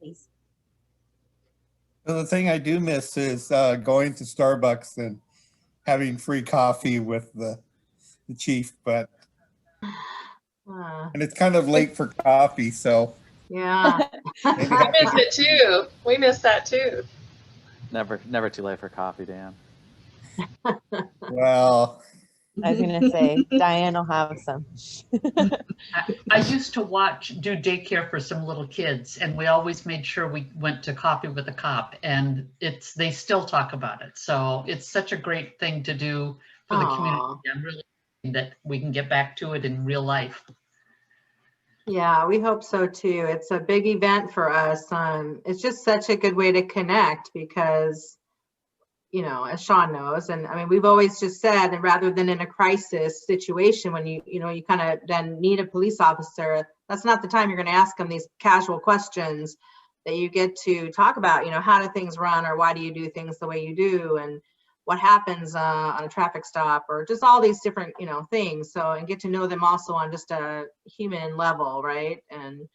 please. Well, the thing I do miss is going to Starbucks and having free coffee with the chief, but and it's kind of late for coffee, so Yeah. We miss it too. We miss that too. Never too late for coffee, Dan. well. I was gonna say Diane will have some. I used to do daycare for some little kids, and we always made sure we went to Coffee with a Cop, and they still talk about it. So it's such a great thing to do for the community. I'm really hoping that we can get back to it in real life. Yeah, we hope so too. It's a big event for us. It's just such a good way to connect because, you know, as Sean knows, and I mean, we've always just said that rather than in a crisis situation when you kind of then need a police officer, that's not the time you're going to ask them these casual questions that you get to talk about, you know, how do things run or why do you do things the way you do and what happens on a traffic stop or just all these different, you know, things. So, and get to know them also on just a human level, right? And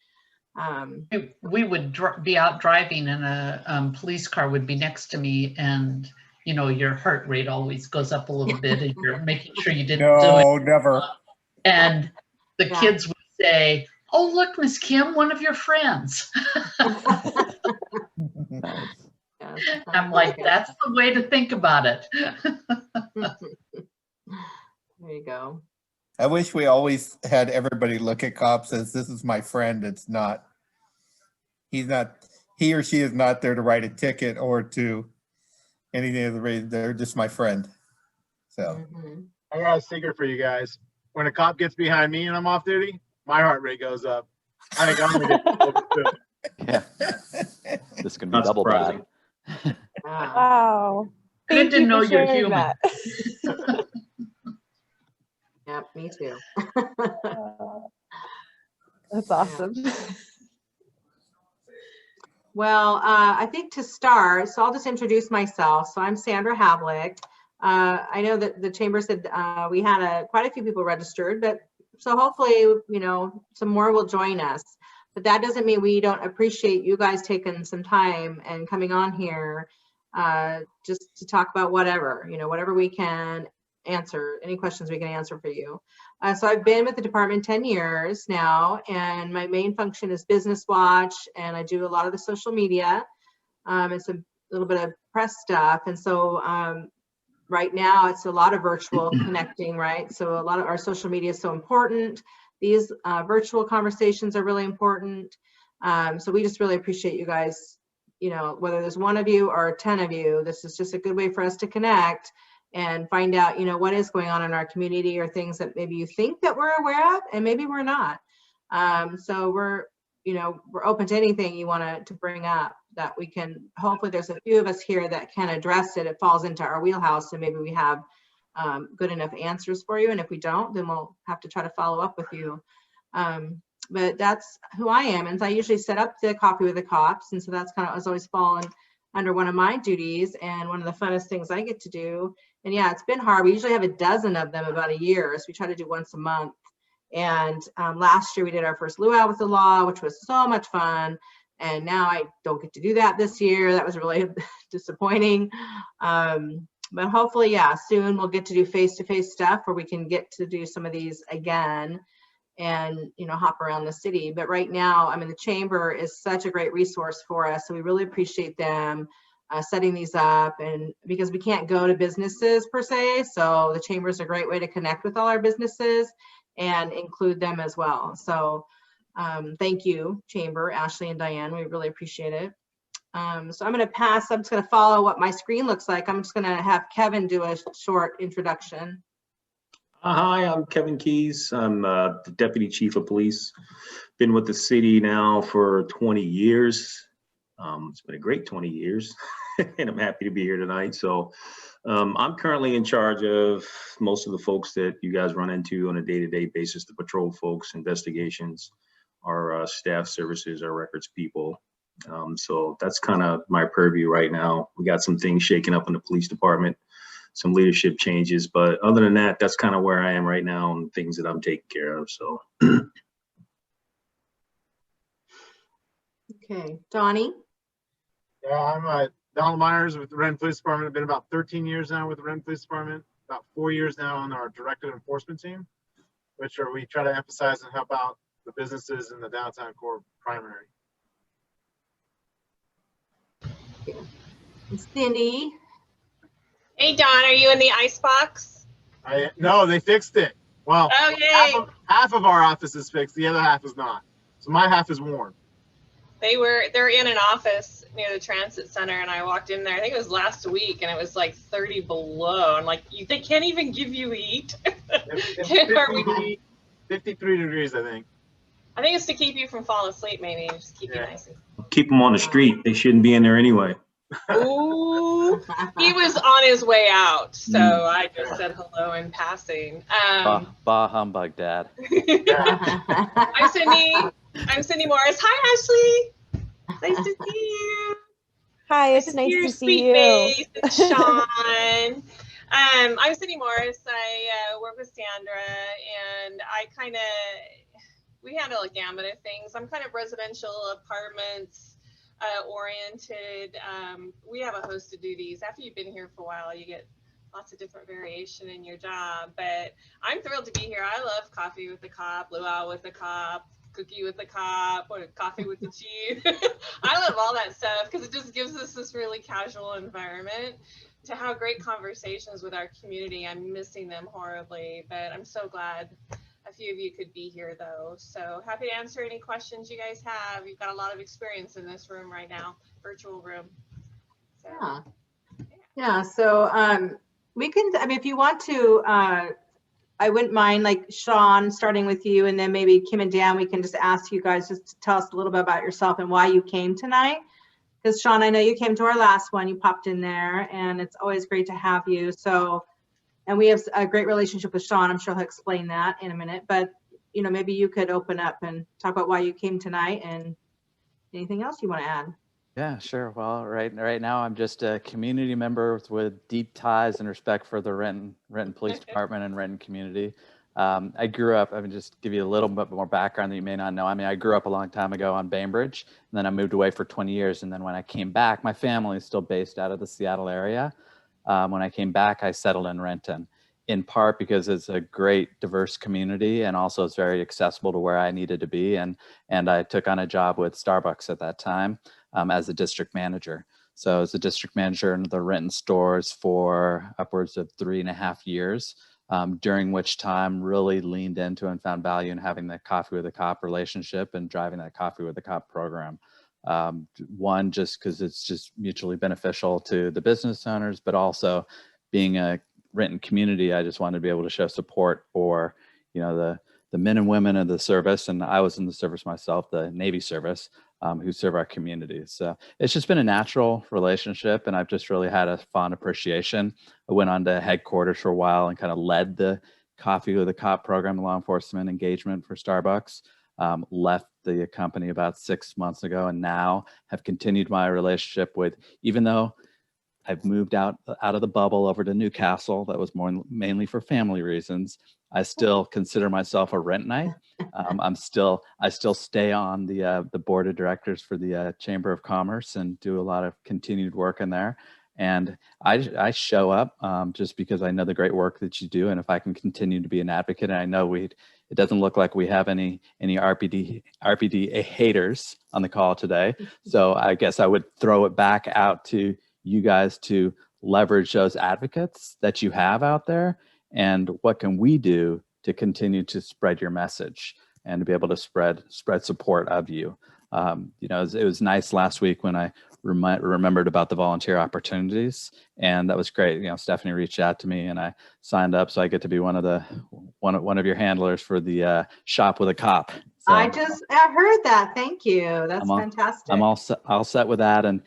we would be out driving and a police car would be next to me, and you know, your heart rate always goes up a little bit and you're making sure you didn't do it. No, never. And the kids would say, oh, look, Miss Kim, one of your friends. I'm like, that's the way to think about it. there you go. I wish we always had everybody look at cops as this is my friend. It's not, he or she is not there to write a ticket or to anything of the reason. They're just my friend. So I got a secret for you guys. When a cop gets behind me and I'm off duty, my heart rate goes up. I think I'm gonna get Yeah. This can be double bad. Wow. Good to know you're human. Yep, me too. That's awesome. Well, I think to start, so I'll just introduce myself. So I'm Sandra Havlik. I know that the chamber said we had quite a few people registered, but so hopefully, you know, some more will join us. But that doesn't mean we don't appreciate you guys taking some time and coming on here just to talk about whatever, you know, whatever we can answer, any questions we can answer for you. So I've been with the department 10 years now, and my main function is business watch, and I do a lot of the social media and some little bit of press stuff. And so right now it's a lot of virtual connecting, right? So a lot of our social media is so important. These virtual conversations are really important. So we just really appreciate you guys, you know, whether there's one of you or 10 of you, this is just a good way for us to connect and find out, you know, what is going on in our community or things that maybe you think that we're aware of and maybe we're not. So we're open to anything you want to bring up that we can, hopefully there's a few of us here that can address it. It falls into our wheelhouse and maybe we have good enough answers for you. And if we don't, then we'll have to try to follow up with you. But that's who I am. And so I usually set up the Coffee with the Cops. And so that's kind of has always fallen under one of my duties and one of the funnest things I get to do. And yeah, it's been hard. We usually have a dozen of them about a year. So we try to do once a month. And last year we did our first luau with the law, which was so much fun. And now I don't get to do that this year. That was really disappointing. But hopefully, yeah, soon we'll get to do face-to-face stuff where we can get to do some of these again and, you know, hop around the city. But right now, I mean, the chamber is such a great resource for us. So we really appreciate them setting these up, and because we can't go to businesses per se. So the chamber is a great way to connect with all our businesses and include them as well. So thank you, Chamber, Ashley and Diane. We really appreciate it. So I'm going to pass. I'm just going to follow what my screen looks like. I'm just going to have Kevin do a short introduction. Hi, I'm Kevin Keys. I'm the Deputy Chief of Police. Been with the city now for 20 years. It's been a great 20 years, and I'm happy to be here tonight. So I'm currently in charge of most of the folks that you guys run into on a day-to-day basis, the patrol folks, investigations, our staff services, our records people. So that's kind of my purview right now. We got some things shaking up in the police department, some leadership changes, but other than that, that's kind of where I am right now and things that I'm taking care of. So Okay, Donnie? Yeah, I'm Donald Myers with the Renton Police Department. I've been about 13 years now with the Renton Police Department, about 4 years now on our directed enforcement team, which we try to emphasize and help out the businesses in the downtown core primary. Cyndie? Hey, Don, are you in the icebox? No, they fixed it. Well, Oh, yay. half of our office is fixed, the other half is not. So my half is warm. They're in an office near the transit center, and I walked in there, I think it was last week, and it was like 30 below. I'm like, they can't even give you heat. It's Are we- 53 degrees, I think. I think it's to keep you from falling asleep, maybe, just keep you Yeah. nice. Keep them on the street. They shouldn't be in there anyway. Ooh, he was on his way out, so Mm. I just said hello in passing. Bah humbug, Dad. I'm Cyndie Morris. Hi, Ashley. Nice to see you. Hi, it's nice Your to see sweet you. face. It's Sean. I'm Cyndie Morris. I work with Sandra, and we handle a gamut of things. I'm kind of residential apartments oriented. We have a host of duties. After you've been here for a while, you get lots of different variation in your job, but I'm thrilled to be here. I love coffee with the cop, luau with the cop, cookie with the cop, or coffee with the chief. I love all that stuff because it just gives us this really casual environment to have great conversations with our community. I'm missing them horribly, but I'm so glad a few of you could be here though. So happy to answer any questions you guys have. You've got a lot of experience in this room right now, virtual room. So, Yeah, so we can, I mean, if you want to, I wouldn't mind, like Sean, starting with you, and then maybe Kim and Dan, we can just ask you guys just to tell us a little bit about yourself and why you came tonight. Because Sean, I know you came to our last one, you popped in there, and it's always great to have you. So, and we have a great relationship with Sean. I'm sure he'll explain that in a minute, but you know, maybe you could open up and talk about why you came tonight and anything else you want to add. Yeah, sure. Well, right now I'm just a community member with deep ties and respect for the Renton Police Department and Renton community. I grew up, I mean, just give you a little bit more background that you may not know. I mean, I grew up a long time ago on Bainbridge, and then I moved away for 20 years. And then when I came back, my family is still based out of the Seattle area. When I came back, I settled in Renton, in part because it's a great diverse community, and also it's very accessible to where I needed to be. And I took on a job with Starbucks at that time as a district manager. So as a district manager in the Renton stores for upwards of 3.5 years, during which time really leaned into and found value in having the Coffee with a Cop relationship and driving that Coffee with a Cop program. One, just because it's just mutually beneficial to the business owners, but also being a Renton community, I just wanted to be able to show support for, you know, the men and women of the service. And I was in the service myself, the Navy service, who serve our communities. So it's just been a natural relationship, and I've just really had a fond appreciation. I went on to headquarters for a while and kind of led the Coffee with a Cop program, the law enforcement engagement for Starbucks. Left the company about 6 months ago, and now have continued my relationship with, even though I've moved out of the bubble over to Newcastle, that was mainly for family reasons, I still consider myself a Rentonite. I still stay on the board of directors for the Chamber of Commerce and do a lot of continued work in there. And I show up just because I know the great work that you do, and if I can continue to be an advocate, and I know it doesn't look like we have any RPD haters on the call today, so I guess I would throw it back out to you guys to leverage those advocates that you have out there, and what can we do to continue to spread your message and to be able to spread support of you. You know, it was nice last week when I remembered about the volunteer opportunities, and that was great. You know, Stephanie reached out to me and I signed up, so I get to be one of your handlers for the Shop with a Cop. So I heard that. Thank you. That's fantastic. I'm all set with that, and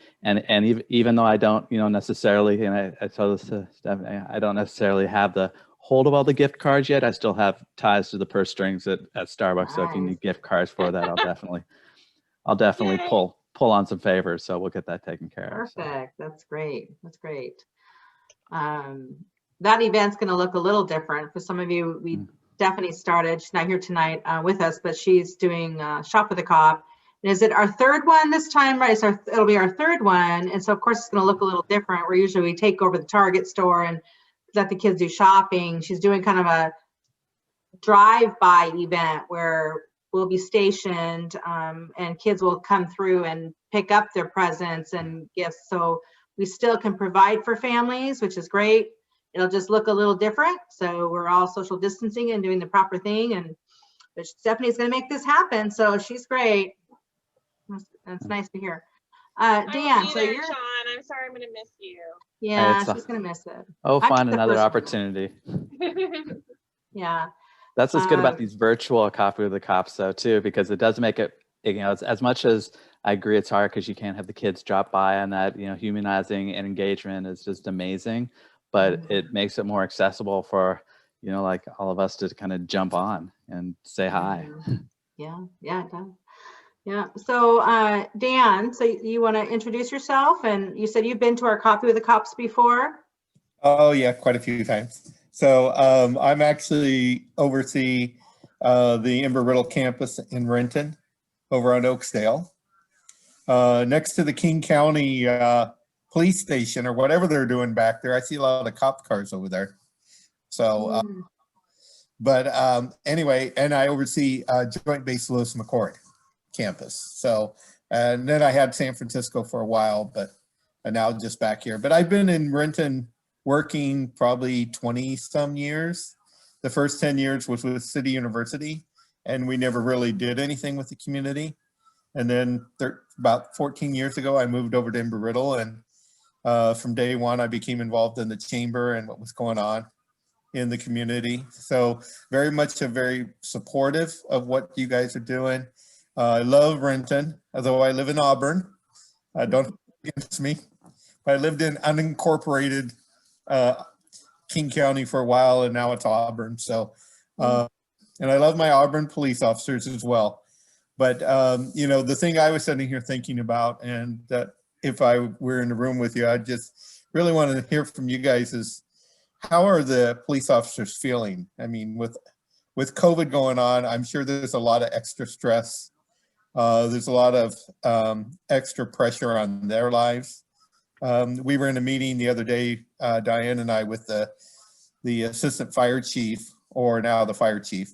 even though I don't, you know, necessarily, and I told this to Stephanie, I don't necessarily have the hold of all the gift cards yet. I still have ties to the purse strings at Starbucks. Nice. So if you need gift cards for that, I'll definitely pull on some favors. So we'll get that taken care of. Perfect. So. That's great. That's great. That event's going to look a little different for some of you. We definitely started. She's not here tonight with us, but she's doing Shop with a Cop, Is it our third one this time? Right, so it'll be our third one. And so of course it's gonna look a little different. Where usually we take over the Target store and let the kids do shopping. She's doing kind of a drive-by event where we'll be stationed and kids will come through and pick up their presents and gifts. So we still can provide for families, which is great. It'll just look a little different. So we're all social distancing and doing the proper thing. And but Stephanie's going to make this happen. So she's great. That's nice to hear. Dan, so you're, Sean, I'm sorry, I'm going to miss you. yeah, she's going to miss it. Oh, I'm find the another first one. opportunity. Yeah. That's what's good about these virtual Coffee with the Cops, though, too, because it does make it, you know, as much as I agree it's hard because you can't have the kids drop by, and that, you know, humanizing and engagement is just amazing, but it makes it more accessible for, you know, like all of us to kind of jump on and say hi. Yeah, it does. Yeah. So Dan, so you want to introduce yourself? And you said you've been to our Coffee with the Cops before? Oh yeah, quite a few times. So I'm actually oversee the Embry-Riddle campus in Renton over on Oaksdale. Next to the King County police station or whatever they're doing back there. I see a lot of cop cars over there. So, anyway, and I oversee Joint Base Lewis McChord campus. So, and then I had San Francisco for a while, but now just back here. But I've been in Renton working probably 20 some years. The first 10 years was with City University, and we never really did anything with the community. And then about 14 years ago, I moved over to Embry-Riddle, and from day one, I became involved in the chamber and what was going on in the community. So very supportive of what you guys are doing. I love Renton, although I live in Auburn. Don't against me. I lived in unincorporated King County for a while, and now it's Auburn. So, and I love my Auburn police officers as well. But, you know, the thing I was sitting here thinking about, and that if I were in the room with you, I just really want to hear from you guys is, how are the police officers feeling? I mean, with COVID going on, I'm sure there's a lot of extra stress. There's a lot of extra pressure on their lives. We were in a meeting the other day, Diane and I, with the assistant fire chief, or now the fire chief,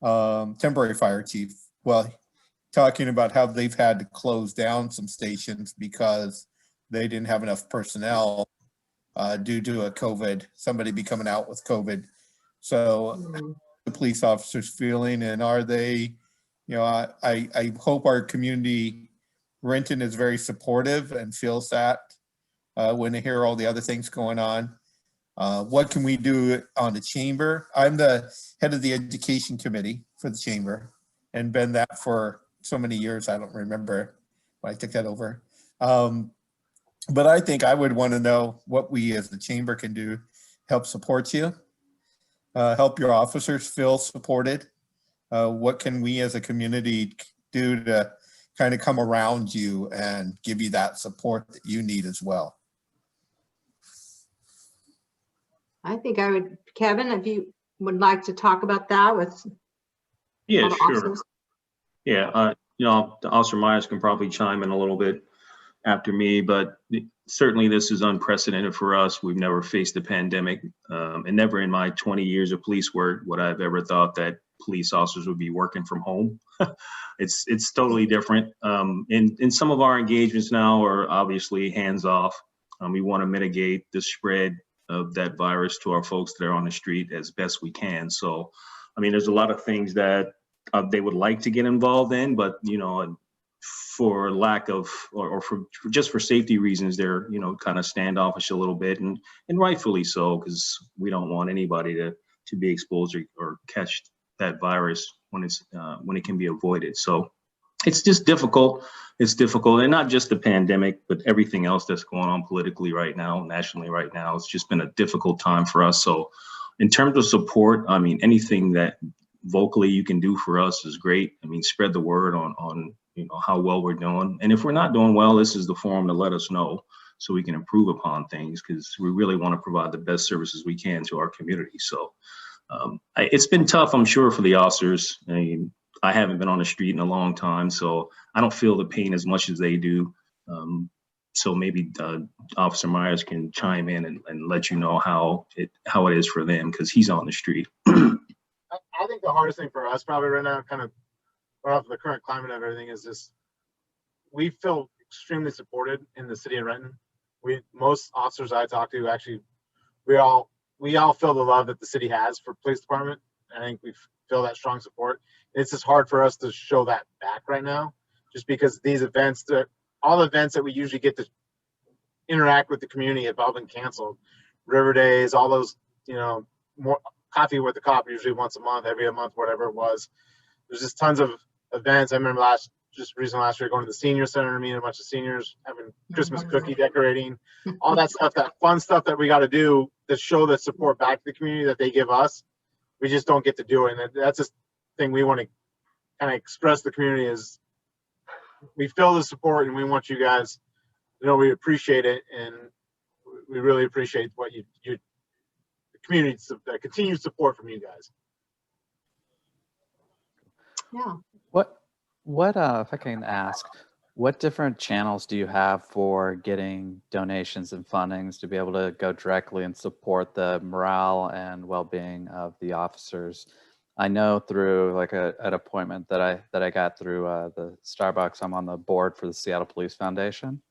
temporary fire chief. Well, talking about how they've had to close down some stations because they didn't have enough personnel due to a COVID, somebody be coming out with COVID. So the police officers feeling, and are they, you know, I hope our community, Renton, is very supportive and feels that when they hear all the other things going on. What can we do on the chamber? I'm the head of the education committee for the chamber and been that for so many years. I don't remember when I took that over. But I think I would want to know what we as the chamber can do, help support you, help your officers feel supported. What can we as a community do to kind of come around you and give you that support that you need as well? I think I would, Kevin, if you would like to talk about that with Yeah, all the sure. officers. Yeah, you know, Officer Myers can probably chime in a little bit after me, but certainly this is unprecedented for us. We've never faced a pandemic, and never in my 20 years of police work would I've ever thought that police officers would be working from home. It's totally different. And some of our engagements now are obviously hands off. We want to mitigate the spread of that virus to our folks that are on the street as best we can. So, I mean, there's a lot of things that they would like to get involved in, but, you know, for lack of, or for just for safety reasons, they're, you know, kind of standoffish a little bit, and rightfully so, because we don't want anybody to be exposed or catch that virus when it can be avoided. So it's just difficult. It's difficult, and not just the pandemic, but everything else that's going on politically right now, nationally right now. It's just been a difficult time for us. So in terms of support, I mean, anything that vocally you can do for us is great. I mean, spread the word on you know, how well we're doing. And if we're not doing well, this is the forum to let us know so we can improve upon things, because we really want to provide the best services we can to our community. So it's been tough, I'm sure, for the officers. I mean, I haven't been on the street in a long time, so I don't feel the pain as much as they do. So maybe Officer Myers can chime in and let you know how it is for them, because he's on the street. I think the hardest thing for us probably right now, kind of right off the current climate of everything, is just we feel extremely supported in the city of Renton. Most officers I talk to, actually, we all feel the love that the city has for police department. I think we feel that strong support. It's just hard for us to show that back right now, just because these events, all the events that we usually get to interact with the community have all been canceled. River Days, all those, more coffee with the cop, usually once a month, every month, whatever it was. There's just tons of events. I remember recently last year going to the senior center, meeting a bunch of seniors, having Christmas cookie decorating, all that stuff, that fun stuff that we got to do to show the support back to the community that they give us. We just don't get to do it. And that's just the thing we want to kind of express to the community is we feel the support and we want you guys, we appreciate it. And we really appreciate what the community, the continued support from you guys. Yeah. What if I can ask, what different channels do you have for getting donations and fundings to be able to go directly and support the morale and well-being of the officers? I know through like an appointment that I got through the Starbucks, I'm on the board for the Seattle Police Foundation,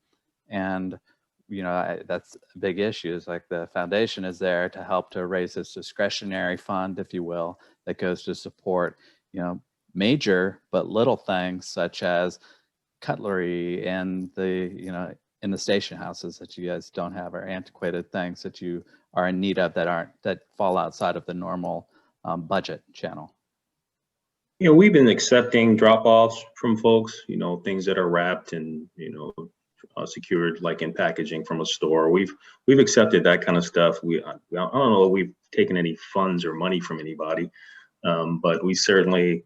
and that's a big issue. Is like the foundation is there to help to raise this discretionary fund, if you will, that goes to support major but little things such as cutlery and the in the station houses that you guys don't have, or antiquated things that you are in need of that fall outside of the normal budget channel. We've been accepting drop-offs from folks, things that are wrapped and secured, like in packaging from a store. We've accepted that kind of stuff. I don't know if we've taken any funds or money from anybody, but we certainly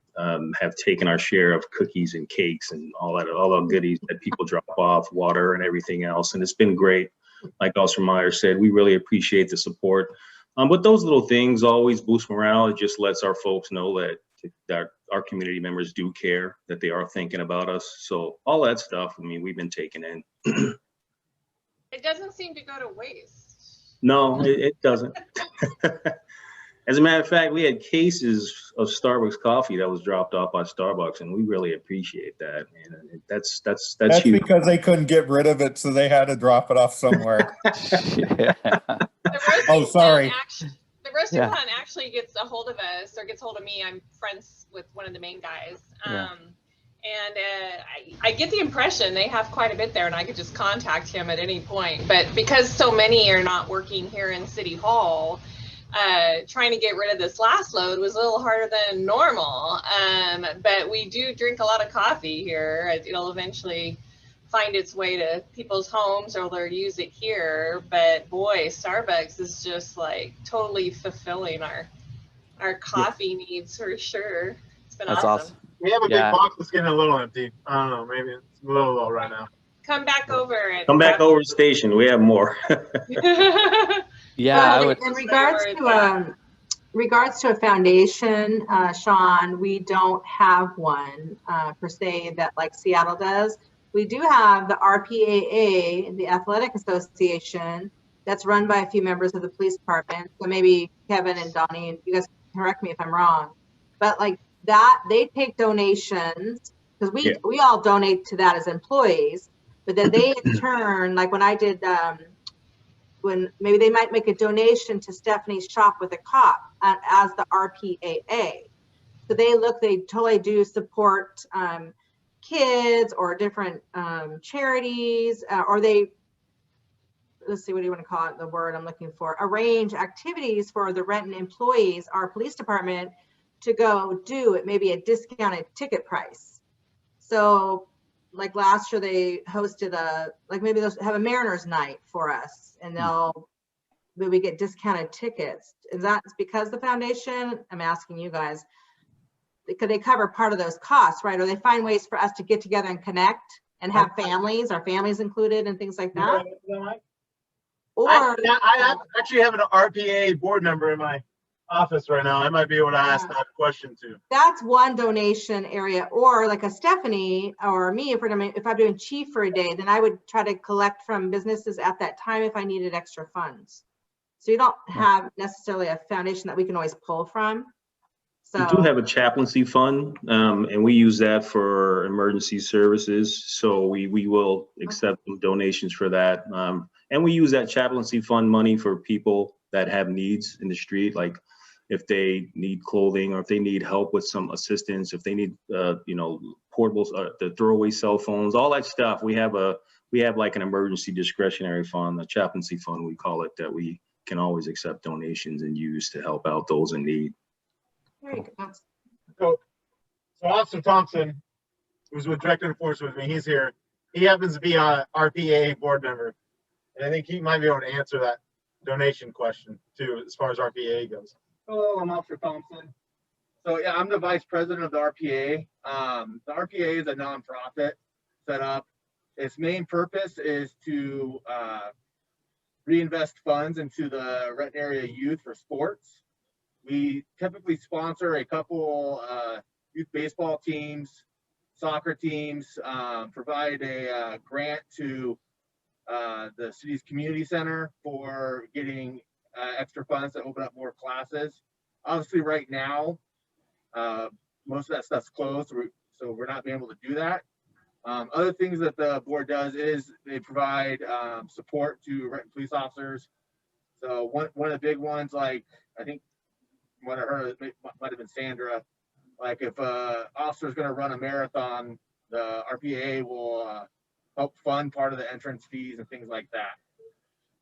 have taken our share of cookies and cakes and all the goodies that people drop off, water and everything else. And it's been great. Like Officer Myers said, we really appreciate the support. But those little things always boost morale. It just lets our folks know that our community members do care, that they are thinking about us. So all that stuff, we've been taking in. It doesn't seem to go to waste. No, it doesn't. As a matter of fact, we had cases of Starbucks coffee that was dropped off by Starbucks, and we really appreciate that. And that's huge. Because they couldn't get rid of it, so they had to drop it off somewhere. Yeah. Oh, sorry. The roasting plant actually gets a hold of us, or gets hold of me. I'm friends with one of the main guys. And I get the impression they have quite a bit there, and I could just contact him at any point. But because so many are not working here in City Hall, trying to get rid of this last load was a little harder than normal. But we do drink a lot of coffee here. It'll eventually find its way to people's homes, or they'll use it here. But boy, Starbucks is just like totally fulfilling our coffee needs for sure. It's been awesome. We have a big box that's getting a little empty. I don't know, maybe it's a little low right now. Come back over and come back over to the station. We have more. Yeah, in regards to a foundation, Sean, we don't have one per se that like Seattle does. We do have the RPAA, the Athletic Association, that's run by a few members of the police department. So maybe Kevin and Donnie, and you guys can correct me if I'm wrong, but like that, they take donations, because we all donate to that as employees, but then they in turn, like when I did, when maybe they might make a donation to Stephanie's Shop with a Cop as the RPAA. So they totally do support kids or different charities, or they, let's see, what do you want to call it, the word I'm looking for, arrange activities for the Renton employees, our police department, to go do at maybe a discounted ticket price. So like last year they hosted maybe they'll have a Mariners night for us, and we get discounted tickets. Is that because the foundation? I'm asking you guys, could they cover part of those costs, right? Or they find ways for us to get together and connect and have our families included and things like that? Or I actually have an RPA board member in my office right now. I might be able to ask that question too. That's one donation area, or like a Stephanie or me, if I'm doing chief for a day, then I would try to collect from businesses at that time if I needed extra funds. So you don't have necessarily a foundation that we can always pull from. So We do have a chaplaincy fund, and we use that for emergency services. So we will accept donations for that. And we use that chaplaincy fund money for people that have needs in the street, like if they need clothing or if they need help with some assistance, if they need, portables, the throwaway cell phones, all that stuff. We have like an emergency discretionary fund, a chaplaincy fund, we call it, that we can always accept donations and use to help out those in need. there you go. So Officer Thompson, who's with Direct Enforcement with me, he's here. He happens to be a RPA board member. And I think he might be able to answer that donation question too, as far as RPA goes. Hello, I'm Officer Thompson. So yeah, I'm the vice president of the RPA. The RPA is a nonprofit set up. Its main purpose is to reinvest funds into the Renton area youth for sports. We typically sponsor a couple youth baseball teams, soccer teams, provide a grant to the city's community center for getting extra funds to open up more classes. Obviously right now, most of that stuff's closed, so we're not being able to do that. Other things that the board does is they provide support to Renton police officers. So one of the big ones, like I think what I heard might have been Sandra, like if an officer is going to run a marathon, the RPA will help fund part of the entrance fees and things like that.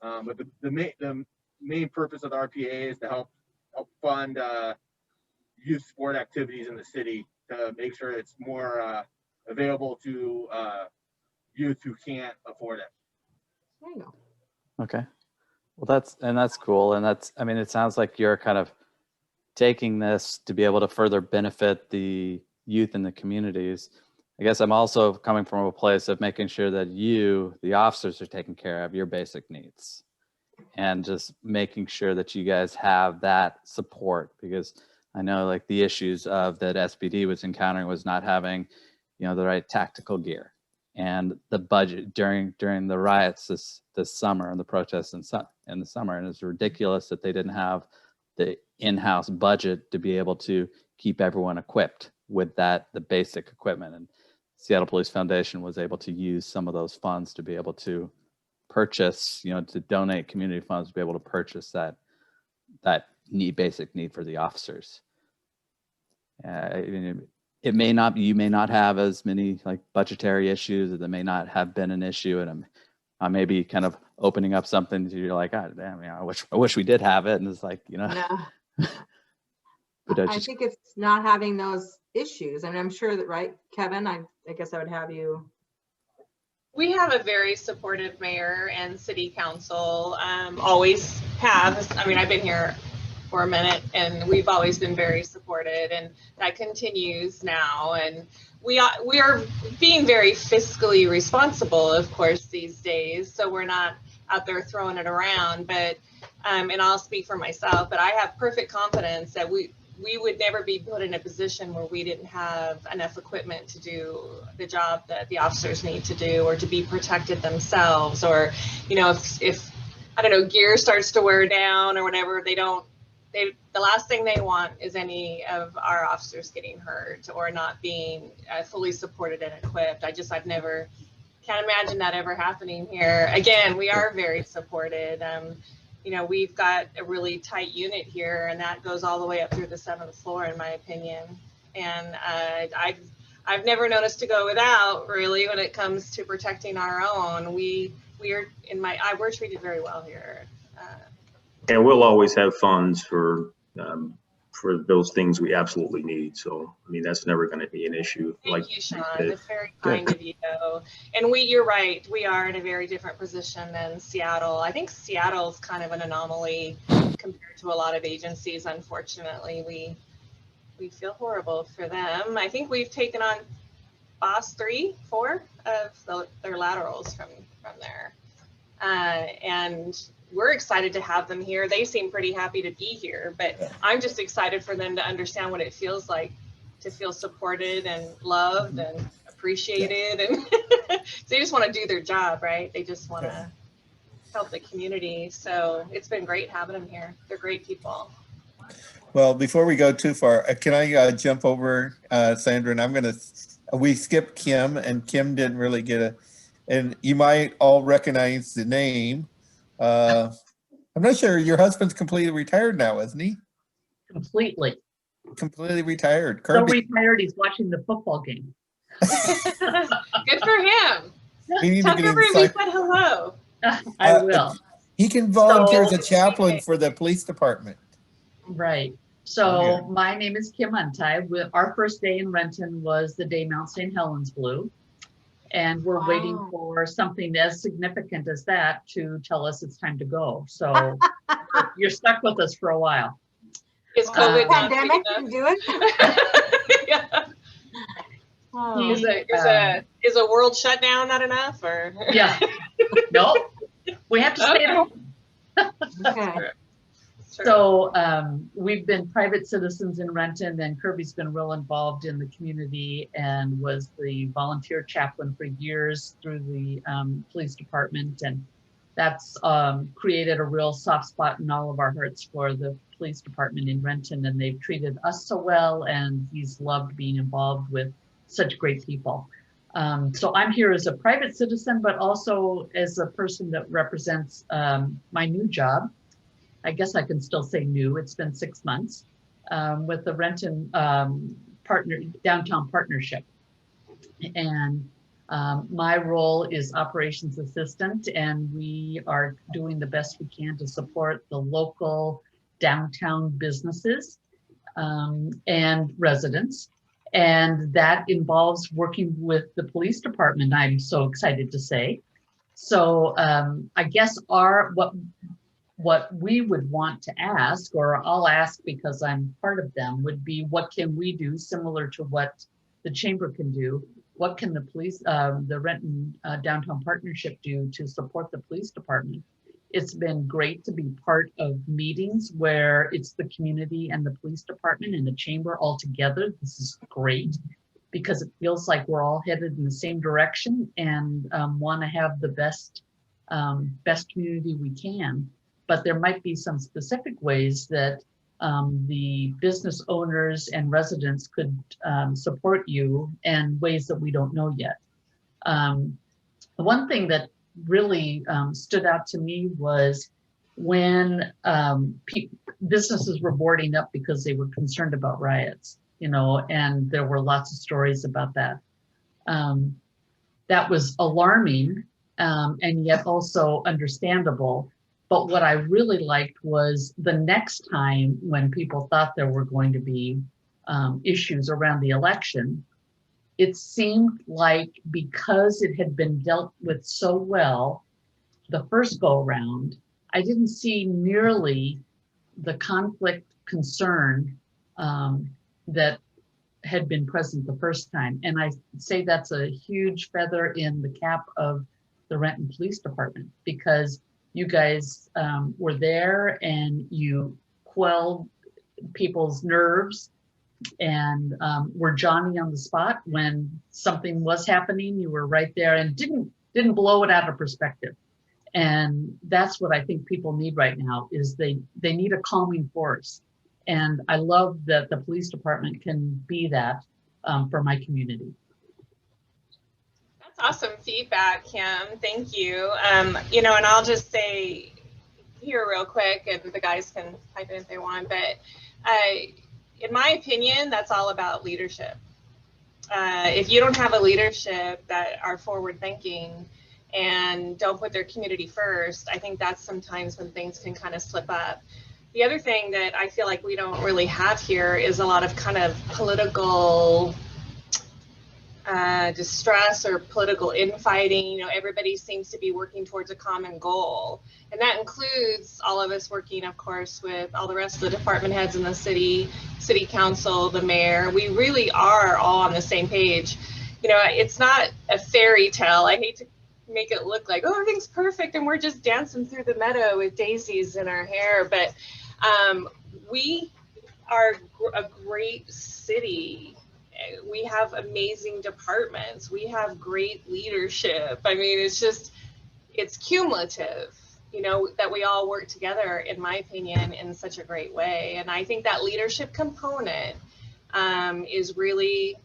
But the main purpose of the RPA is to help fund youth sport activities in the city to make sure it's more available to youth who can't afford it. There you go. Okay. Well, that's cool. And it sounds like you're kind of taking this to be able to further benefit the youth in the communities. I guess I'm also coming from a place of making sure that you, the officers, are taking care of your basic needs and just making sure that you guys have that support, because I know like the issues of that SPD was encountering was not having, the right tactical gear, and the budget during the riots this summer and the protests in the summer. And it's ridiculous that they didn't have the in-house budget to be able to keep everyone equipped with the basic equipment. And Seattle Police Foundation was able to use some of those funds to be able to purchase, to donate community funds to be able to purchase that basic need for the officers. You may not have as many like budgetary issues, or there may not have been an issue, and I may be kind of opening up something to you're like, oh, damn, I wish we did have it, and it's like, No. But I think it's not having those issues. I mean, I'm sure that, right, Kevin? I guess I would have you. We have a very supportive mayor and city council, always have. I mean, I've been here for a minute and we've always been very supported, and that continues now. And we are being very fiscally responsible, of course, these days. So we're not out there throwing it around, but, and I'll speak for myself, but I have perfect confidence that we would never be put in a position where we didn't have enough equipment to do the job that the officers need to do, or to be protected themselves, or, if I don't know, gear starts to wear down or whatever, the last thing they want is any of our officers getting hurt or not being fully supported and equipped. I've never, can't imagine that ever happening here. Again, we are very supported. We've got a really tight unit here, and that goes all the way up through the 7th floor, in my opinion. And I've never known us to go without, really, when it comes to protecting our own. We're treated very well here. And we'll always have funds for those things we absolutely need. So, I mean, that's never going to be an issue. Thank you, Sean. That's very kind of you. And you're right. We are in a very different position than Seattle. I think Seattle's kind of an anomaly compared to a lot of agencies. Unfortunately, we feel horrible for them. I think we've taken on 4 of their laterals from there. And we're excited to have them here. They seem pretty happy to be here, but I'm just excited for them to understand what it feels like to feel supported and loved and appreciated. And they just want to do their job, right? They just want to help the community. So it's been great having them here. They're great people. Well, before we go too far, can I jump over Sandra? And we skipped Kim, and Kim didn't really get and you might all recognize the name. I'm not sure, your husband's completely retired now, isn't he? Completely. Completely retired. So Kirby. retired, he's watching the football game. Good for him. We need Tell to get him we inside. said hello. I will. He can volunteer as So- a chaplain for the police department. Right. So Okay. my name is Kim Untitled. Our first day in Renton was the day Mount St. Helens blew. And we're waiting Wow. for something as significant as that to tell us it's time to go. So you're stuck with us for a while. Is COVID not big Pandemic enough? can do it. Yeah. Oh. Is a world shutdown not enough, or? Yeah. Nope. We have to stay at home. Okay. Sure. So we've been private citizens in Renton, and Kirby's been real involved in the community and was the volunteer chaplain for years through the police department. And that's created a real soft spot in all of our hearts for the police department in Renton. And they've treated us so well, and he's loved being involved with such great people. So I'm here as a private citizen, but also as a person that represents my new job. I guess I can still say new, it's been 6 months, with the Renton Downtown Partnership. And my role is operations assistant, and we are doing the best we can to support the local downtown businesses and residents. And that involves working with the police department, I'm so excited to say. So I guess what we would want to ask, or I'll ask because I'm part of them, would be what can we do similar to what the chamber can do? What can the police, the Renton Downtown Partnership do to support the police department? It's been great to be part of meetings where it's the community and the police department and the chamber all together. This is great because it feels like we're all headed in the same direction and want to have the best community we can. But there might be some specific ways that the business owners and residents could support you, and ways that we don't know yet. One thing that really stood out to me was when businesses were boarding up because they were concerned about riots, and there were lots of stories about that. That was alarming and yet also understandable. But what I really liked was the next time when people thought there were going to be issues around the election, it seemed like because it had been dealt with so well the first go around, I didn't see nearly the conflict concern that had been present the first time. And I say that's a huge feather in the cap of the Renton Police Department, because you guys were there and you quelled people's nerves and were Johnny on the spot when something was happening. You were right there and didn't blow it out of perspective. And that's what I think people need right now, is they need a calming force. And I love that the police department can be that for my community. Awesome feedback, Kim. Thank you. And I'll just say here real quick, and the guys can pipe in if they want, but in my opinion, that's all about leadership. If you don't have a leadership that are forward thinking and don't put their community first, I think that's sometimes when things can kind of slip up. The other thing that I feel like we don't really have here is a lot of kind of political distress or political infighting. Everybody seems to be working towards a common goal, and that includes all of us working, of course, with all the rest of the department heads in the city council, the mayor. We really are all on the same page. It's not a fairy tale. I hate to make it look like, oh, everything's perfect and we're just dancing through the meadow with daisies in our hair. But we are a great city. We have amazing departments. We have great leadership. I mean, it's cumulative, you know, that we all work together, in my opinion, in such a great way. And I think that leadership component is really,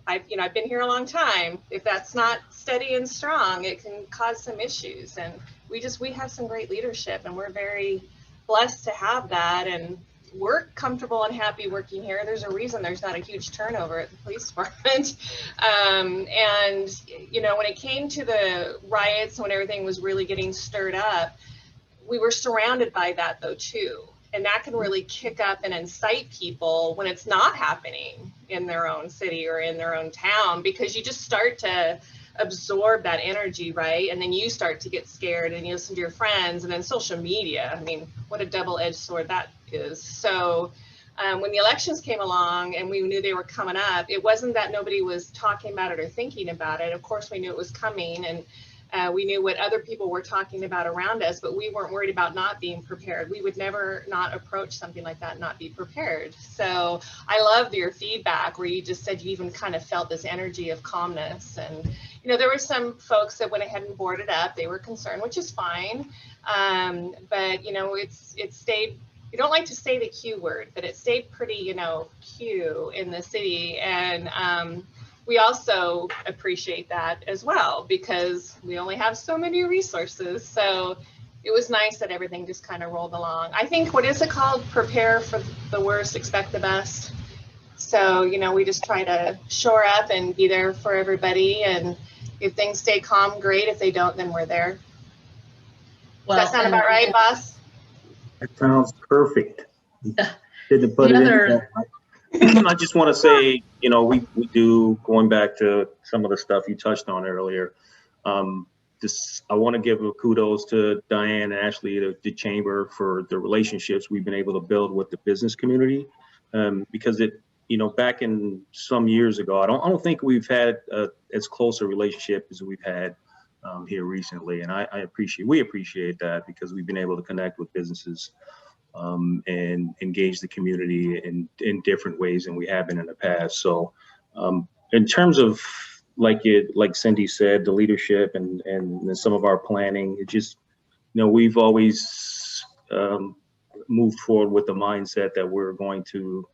I've been here a long time. If that's not steady and strong, it can cause some issues. And we have some great leadership, and we're very blessed to have that. And we're comfortable and happy working here. There's a reason there's not a huge turnover at the police department. And, you know, when it came to the riots, when everything was really getting stirred up, we were surrounded by that though too. And that can really kick up and incite people when it's not happening in their own city or in their own town, because you just start to absorb that energy, right? And then you start to get scared and you listen to your friends, and then social media. I mean, what a double-edged sword that is. So when the elections came along and we knew they were coming up, it wasn't that nobody was talking about it or thinking about it. Of course, we knew it was coming, and we knew what other people were talking about around us, but we weren't worried about not being prepared. We would never not approach something like that and not be prepared. So I loved your feedback where you just said you even kind of felt this energy of calmness. And, you know, there were some folks that went ahead and boarded up. They were concerned, which is fine. But, you know, it stayed, we don't like to say the Q word, but it stayed pretty, you know, Q in the city. And we also appreciate that as well, because we only have so many resources. So it was nice that everything just kind of rolled along. I think, what is it called? Prepare for the worst, expect the best. So, you know, we just try to shore up and be there for everybody. And if things stay calm, great. If they don't, then we're there. Well, does that sound about right, boss? That sounds perfect. Didn't put it in there. I just want to say, you know, we do, going back to some of the stuff you touched on earlier, I want to give a kudos to Diane and Ashley, the chamber, for the relationships we've been able to build with the business community, because it, you know, back in some years ago, I don't think we've had as close a relationship as we've had here recently, and we appreciate that, because we've been able to connect with businesses and engage the community in different ways than we have been in the past. So in terms of, like Cyndie said, the leadership and some of our planning, it just, you know, we've always moved forward with the mindset that we're going to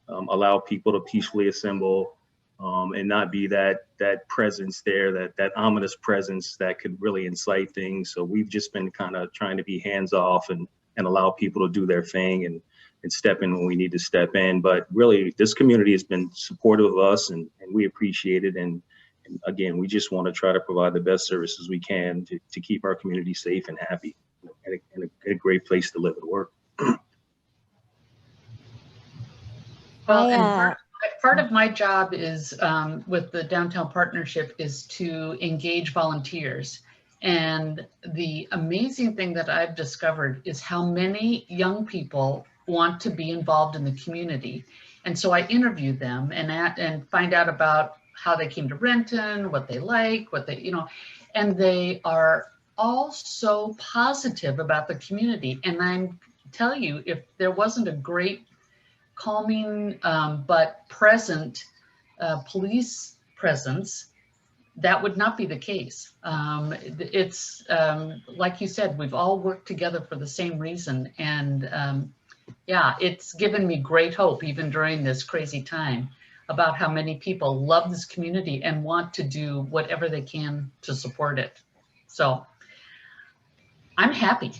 allow people to peacefully assemble and not be that presence there, that ominous presence that could really incite things. So we've just been kind of trying to be hands off and allow people to do their thing and step in when we need to step in. But really, this community has been supportive of us, and we appreciate it. And again, we just want to try to provide the best services we can to keep our community safe and happy, and a great place to live and work. Well, and part of my job is with the Downtown Partnership is to engage volunteers. And the amazing thing that I've discovered is how many young people want to be involved in the community. And so I interview them and find out about how they came to Renton, what they like, what they, you know, and they are all so positive about the community. And I tell you, if there wasn't a great calming but present police presence, that would not be the case. It's like you said, we've all worked together for the same reason. And yeah, it's given me great hope, even during this crazy time, about how many people love this community and want to do whatever they can to support it. So I'm happy.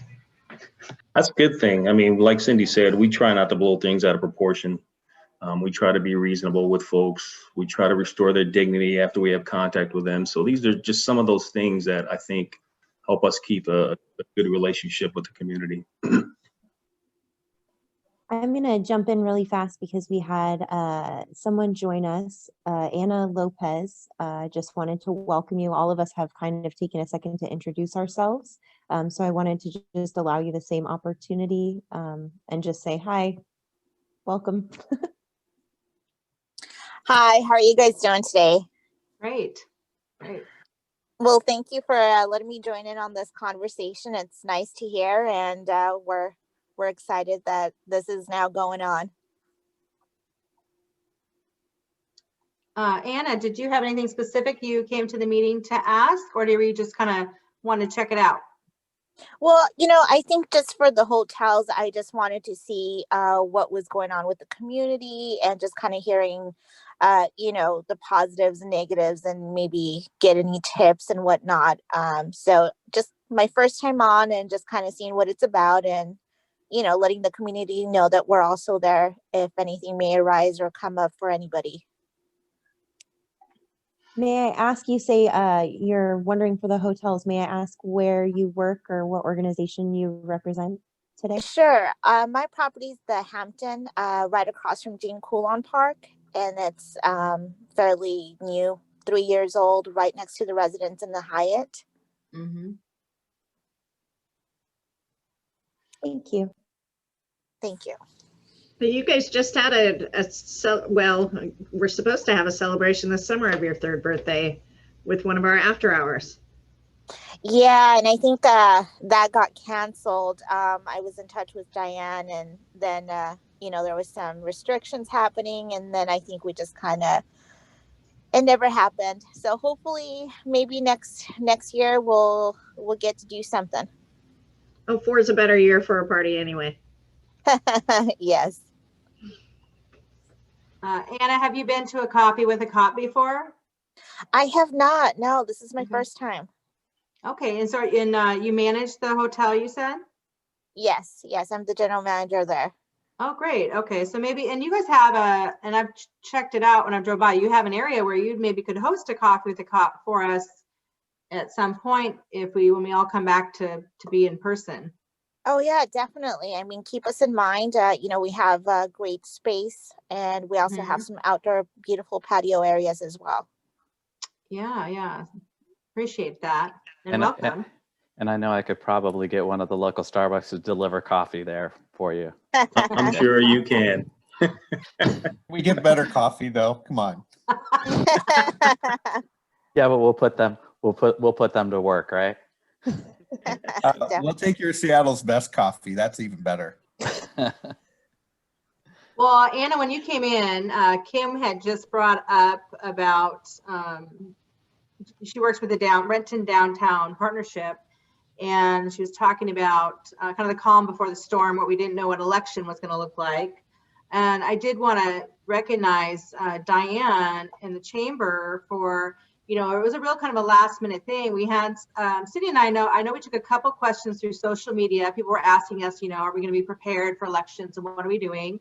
That's a good thing. I mean, like Cyndie said, we try not to blow things out of proportion. We try to be reasonable with folks. We try to restore their dignity after we have contact with them. So these are just some of those things that I think help us keep a good relationship with the community. I'm going to jump in really fast because we had someone join us, Anna Lopez. Just wanted to welcome you. All of us have kind of taken a second to introduce ourselves. So I wanted to just allow you the same opportunity and just say hi. Welcome. Hi, how are you guys doing today? Great. Great. Well, thank you for letting me join in on this conversation. It's nice to hear, and we're excited that this is now going on. Anna, did you have anything specific you came to the meeting to ask, or did you just kind of want to check it out? Well, I think just for the hotels, I just wanted to see what was going on with the community and just kind of hearing, the positives and negatives and maybe get any tips and whatnot. So just my first time on and just kind of seeing what it's about and, letting the community know that we're also there if anything may arise or come up for anybody. May I ask, you say you're wondering for the hotels, may I ask where you work or what organization you represent today? Sure. My property's the Hampton, right across from Jean Coulon Park, and it's fairly new, 3 years old, right next to the residence in the Hyatt. Mm-hmm. Thank you. Thank you. But you guys just had well, we're supposed to have a celebration this summer of your 3rd birthday with one of our after hours. Yeah, and I think that got canceled. I was in touch with Diane, and then there was some restrictions happening, and then I think we just it never happened. So hopefully, maybe next year we'll get to do something. Oh, 4 is a better year for a party anyway. Yes. Anna, have you been to a coffee with a cop before? I have not. No, this is my first time. Okay, and so you manage the hotel, you said? Yes, I'm the general manager there. Oh, great. Okay, so maybe, and you guys have and I've checked it out when I drove by, you have an area where you maybe could host a coffee with a cop for us at some point when we all come back to be in person. Oh yeah, definitely. I mean, keep us in mind. We have a great space, and we also have some outdoor beautiful patio areas as well. Yeah. Appreciate that. And welcome. And I know I could probably get one of the local Starbucks to deliver coffee there for you. I'm sure you can. We get better coffee though. Come on. Yeah, but we'll put them to work, right? We'll take your Seattle's best coffee. That's even better. Well, Anna, when you came in, Kim had just brought up about she works with the Renton Downtown Partnership, and she was talking about kind of the calm before the storm, what we didn't know what election was going to look like. And I did want to recognize Diane in the chamber for, it was a real kind of a last minute thing. We had Cyndie and I know we took a couple questions through social media. People were asking us, are we going to be prepared for elections and what are we doing?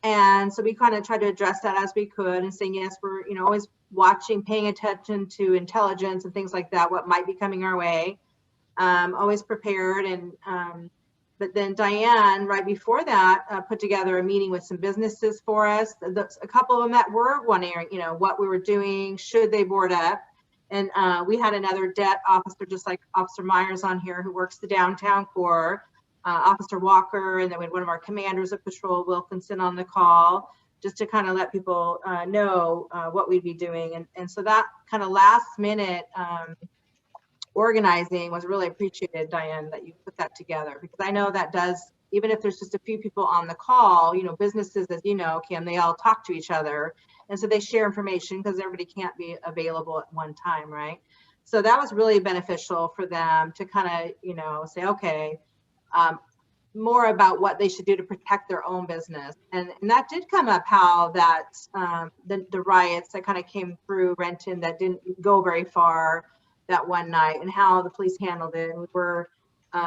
And so we kind of tried to address that as we could and saying, yes, we're, always watching, paying attention to intelligence and things like that, what might be coming our way, always prepared. And but then Diane, right before that, put together a meeting with some businesses for us. A couple of them that were wondering, what we were doing, should they board up? And we had another debt officer, just like Officer Myers on here, who works the downtown core, Officer Walker, and then we had one of our commanders of patrol, Wilkinson, on the call, just to kind of let people know what we'd be doing. And so that kind of last minute organizing was really appreciated, Diane, that you put that together, because I know that does, even if there's just a few people on the call, businesses, as Kim, they all talk to each other. And so they share information because everybody can't be available at one time, right? So that was really beneficial for them to kind of, say, okay, more about what they should do to protect their own business. And that did come up, how that the riots that kind of came through Renton that didn't go very far that one night, and how the police handled it. And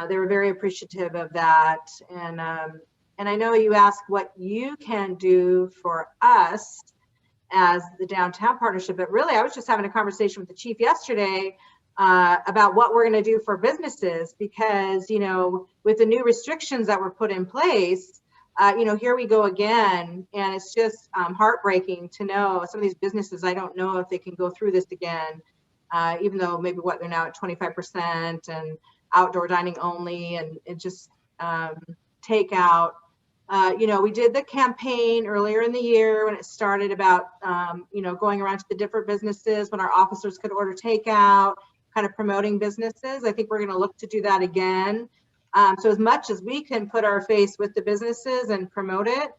they were very appreciative of that. And I know you asked what you can do for us as the downtown partnership, but really I was just having a conversation with the chief yesterday about what we're going to do for businesses, because with the new restrictions that were put in place, here we go again, and it's just heartbreaking to know some of these businesses, I don't know if they can go through this again, even though maybe they're now at 25% and outdoor dining only, and it just takeout. We did the campaign earlier in the year when it started about going around to the different businesses when our officers could order takeout, kind of promoting businesses. I think we're going to look to do that again. So as much as we can put our face with the businesses and promote it,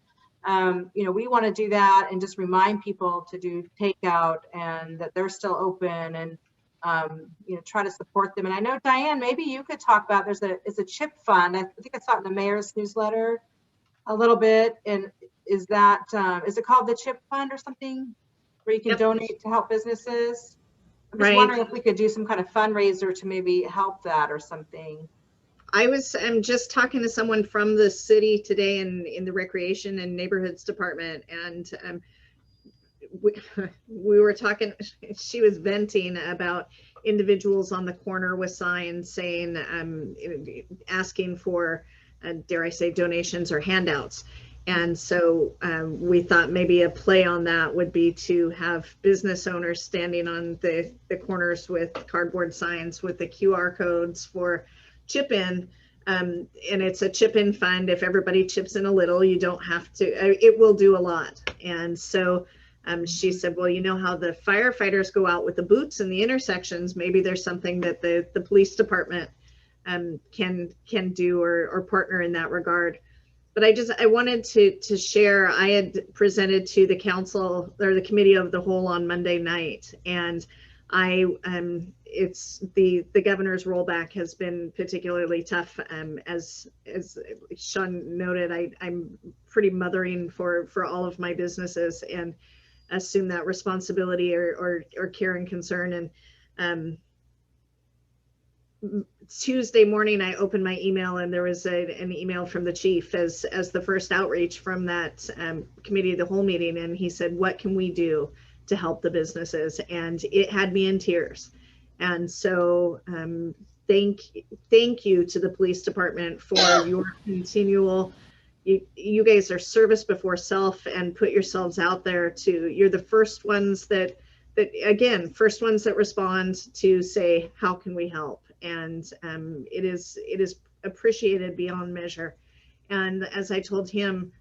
you know, we want to do that and just remind people to do takeout and that they're still open, and you know, try to support them. And I know, Diane, maybe you could talk about, it's a chip fund. I think I saw it in the mayor's newsletter a little bit. And is that, is it called the chip fund or something where you can Yep. donate to help businesses? I'm just Right. wondering if we could do some kind of fundraiser to maybe help that or something. I'm just talking to someone from the city today in the recreation and neighborhoods department, and we were talking, she was venting about individuals on the corner with signs saying, asking for, dare I say, donations or handouts. And so we thought maybe a play on that would be to have business owners standing on the corners with cardboard signs with the QR codes for chip in. And it's a chip in fund. If everybody chips in a little, you don't have to, it will do a lot. And so she said, well, you know how the firefighters go out with the boots in the intersections, maybe there's something that the police department can do or partner in that regard. But I wanted to share, I had presented to the council or the committee of the whole on Monday night, and it's the governor's rollback has been particularly tough. As Sean noted, I'm pretty mothering for all of my businesses and assume that responsibility or care and concern. And Tuesday morning, I opened my email and there was an email from the chief as the first outreach from that committee of the whole meeting. And he said, what can we do to help the businesses? And it had me in tears. And so thank you to the police department for your continual, you guys are service before self and put yourselves out there you're the first ones that first ones that respond to say, how can we help? And it is appreciated beyond measure. And as I told him,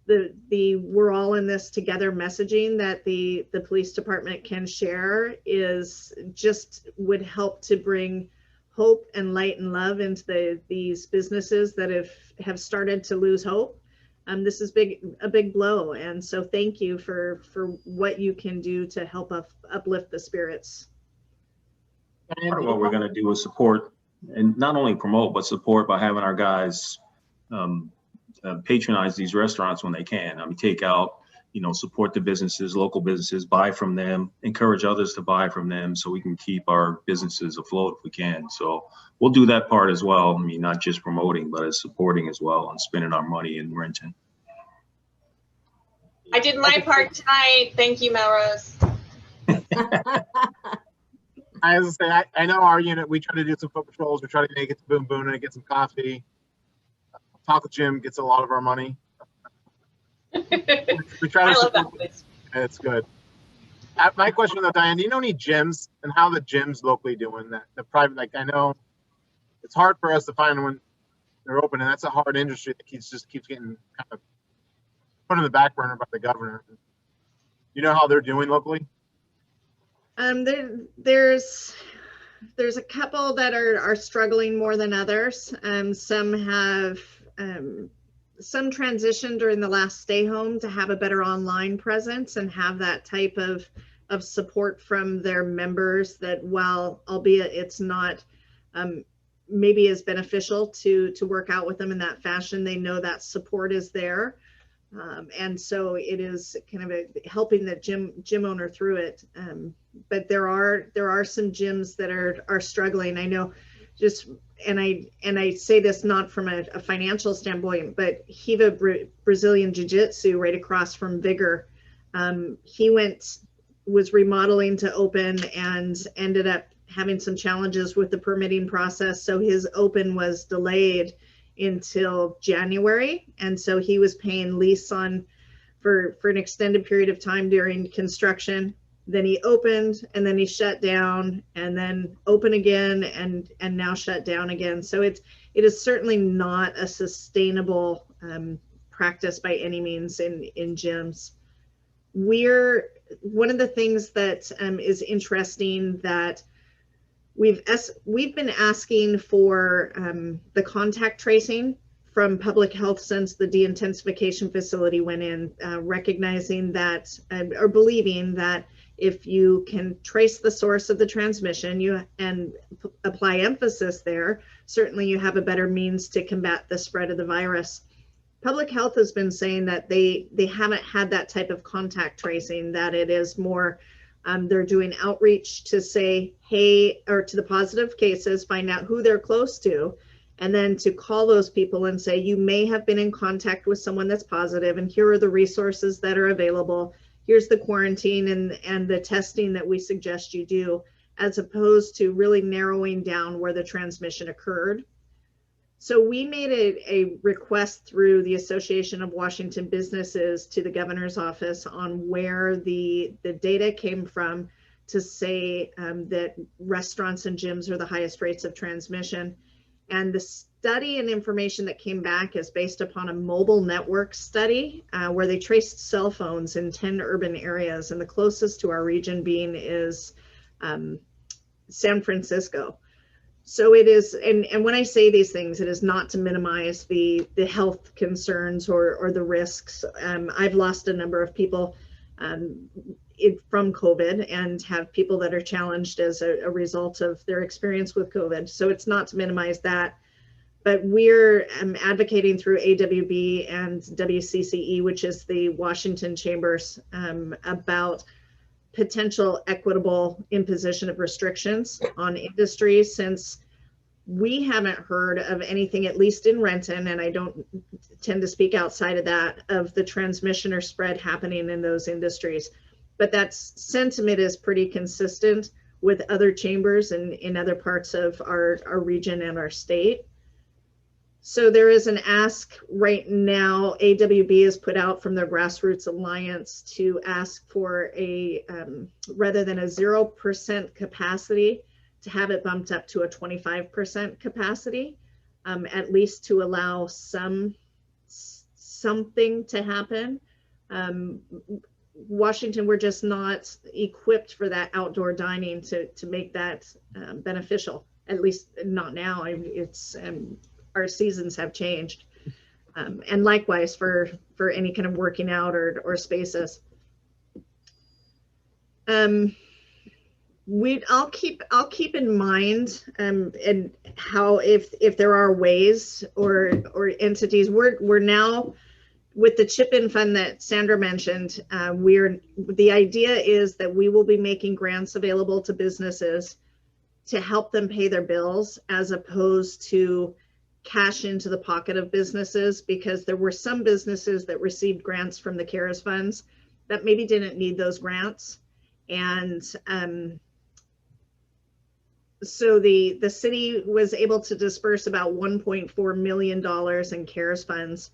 the we're all in this together messaging that the police department can share would help to bring hope and light and love into these businesses that have started to lose hope. This is a big blow, and so thank you for what you can do to help uplift the spirits. Part of what we're going to do is support, and not only promote, but support by having our guys patronize these restaurants when they can. I mean, take out, support the businesses, local businesses, buy from them, encourage others to buy from them so we can keep our businesses afloat if we can. So we'll do that part as well. I mean, not just promoting, but as supporting as well and spending our money in Renton. I did my part tonight. Thank you, Melrose. I was gonna say, I know our unit, we try to do some foot patrols. We try to make it to Boom Boom and get some coffee. Taco Jim gets a lot of our money. We try to I love support, that place. it's good. My question though, Diane, do you know any gyms and how the gyms locally doing that? The private, like I know it's hard for us to find when they're open, and that's a hard industry that keeps getting kind of put in the back burner by the governor. You know how they're doing locally? There's a couple that are struggling more than others. Some have some transitioned during the last stay home to have a better online presence and have that type of support from their members that, while albeit it's not maybe as beneficial to work out with them in that fashion, they know that support is there. And so it is kind of helping the gym owner through it. But there are some gyms that are struggling. I know, and I say this not from a financial standpoint, but Hiva Brazilian Jiu-Jitsu right across from Vigor, he was remodeling to open and ended up having some challenges with the permitting process. So his open was delayed until January. And so he was paying lease for an extended period of time during construction. Then he opened and then he shut down and then open again and now shut down again. So it is certainly not a sustainable practice by any means in gyms. One of the things that is interesting that we've been asking for the contact tracing from public health since the de-intensification facility went in, recognizing that or believing that if you can trace the source of the transmission and apply emphasis there, certainly you have a better means to combat the spread of the virus. Public health has been saying that they haven't had that type of contact tracing, that it is more, they're doing outreach to say, hey, or to the positive cases, find out who they're close to, and then to call those people and say, you may have been in contact with someone that's positive, and here are the resources that are available. Here's the quarantine and the testing that we suggest you do, as opposed to really narrowing down where the transmission occurred. So we made a request through the Association of Washington Businesses to the governor's office on where the data came from to say that restaurants and gyms are the highest rates of transmission. And the study and information that came back is based upon a mobile network study where they traced cell phones in 10 urban areas, and the closest to our region being is San Francisco. So it is, and when I say these things, it is not to minimize the health concerns or the risks. I've lost a number of people from COVID and have people that are challenged as a result of their experience with COVID. So it's not to minimize that, but we're advocating through AWB and WCCE, which is the Washington Chambers, about potential equitable imposition of restrictions on industries, since we haven't heard of anything, at least in Renton, and I don't tend to speak outside of that, of the transmission or spread happening in those industries. But that sentiment is pretty consistent with other chambers and in other parts of our region and our state. So there is an ask right now, AWB has put out from their Grassroots Alliance to ask for a, rather than a 0% capacity, to have it bumped up to a 25% capacity, at least to allow something to happen. Washington, we're just not equipped for that outdoor dining to make that beneficial, at least not now. It's our seasons have changed, and likewise for any kind of working out or spaces. I'll keep in mind and how if there are ways or entities, we're now with the chip-in fund that Sandra mentioned. The idea is that we will be making grants available to businesses to help them pay their bills, as opposed to cash into the pocket of businesses, because there were some businesses that received grants from the CARES funds that maybe didn't need those grants. And so the city was able to disperse about $1.4 million in CARES funds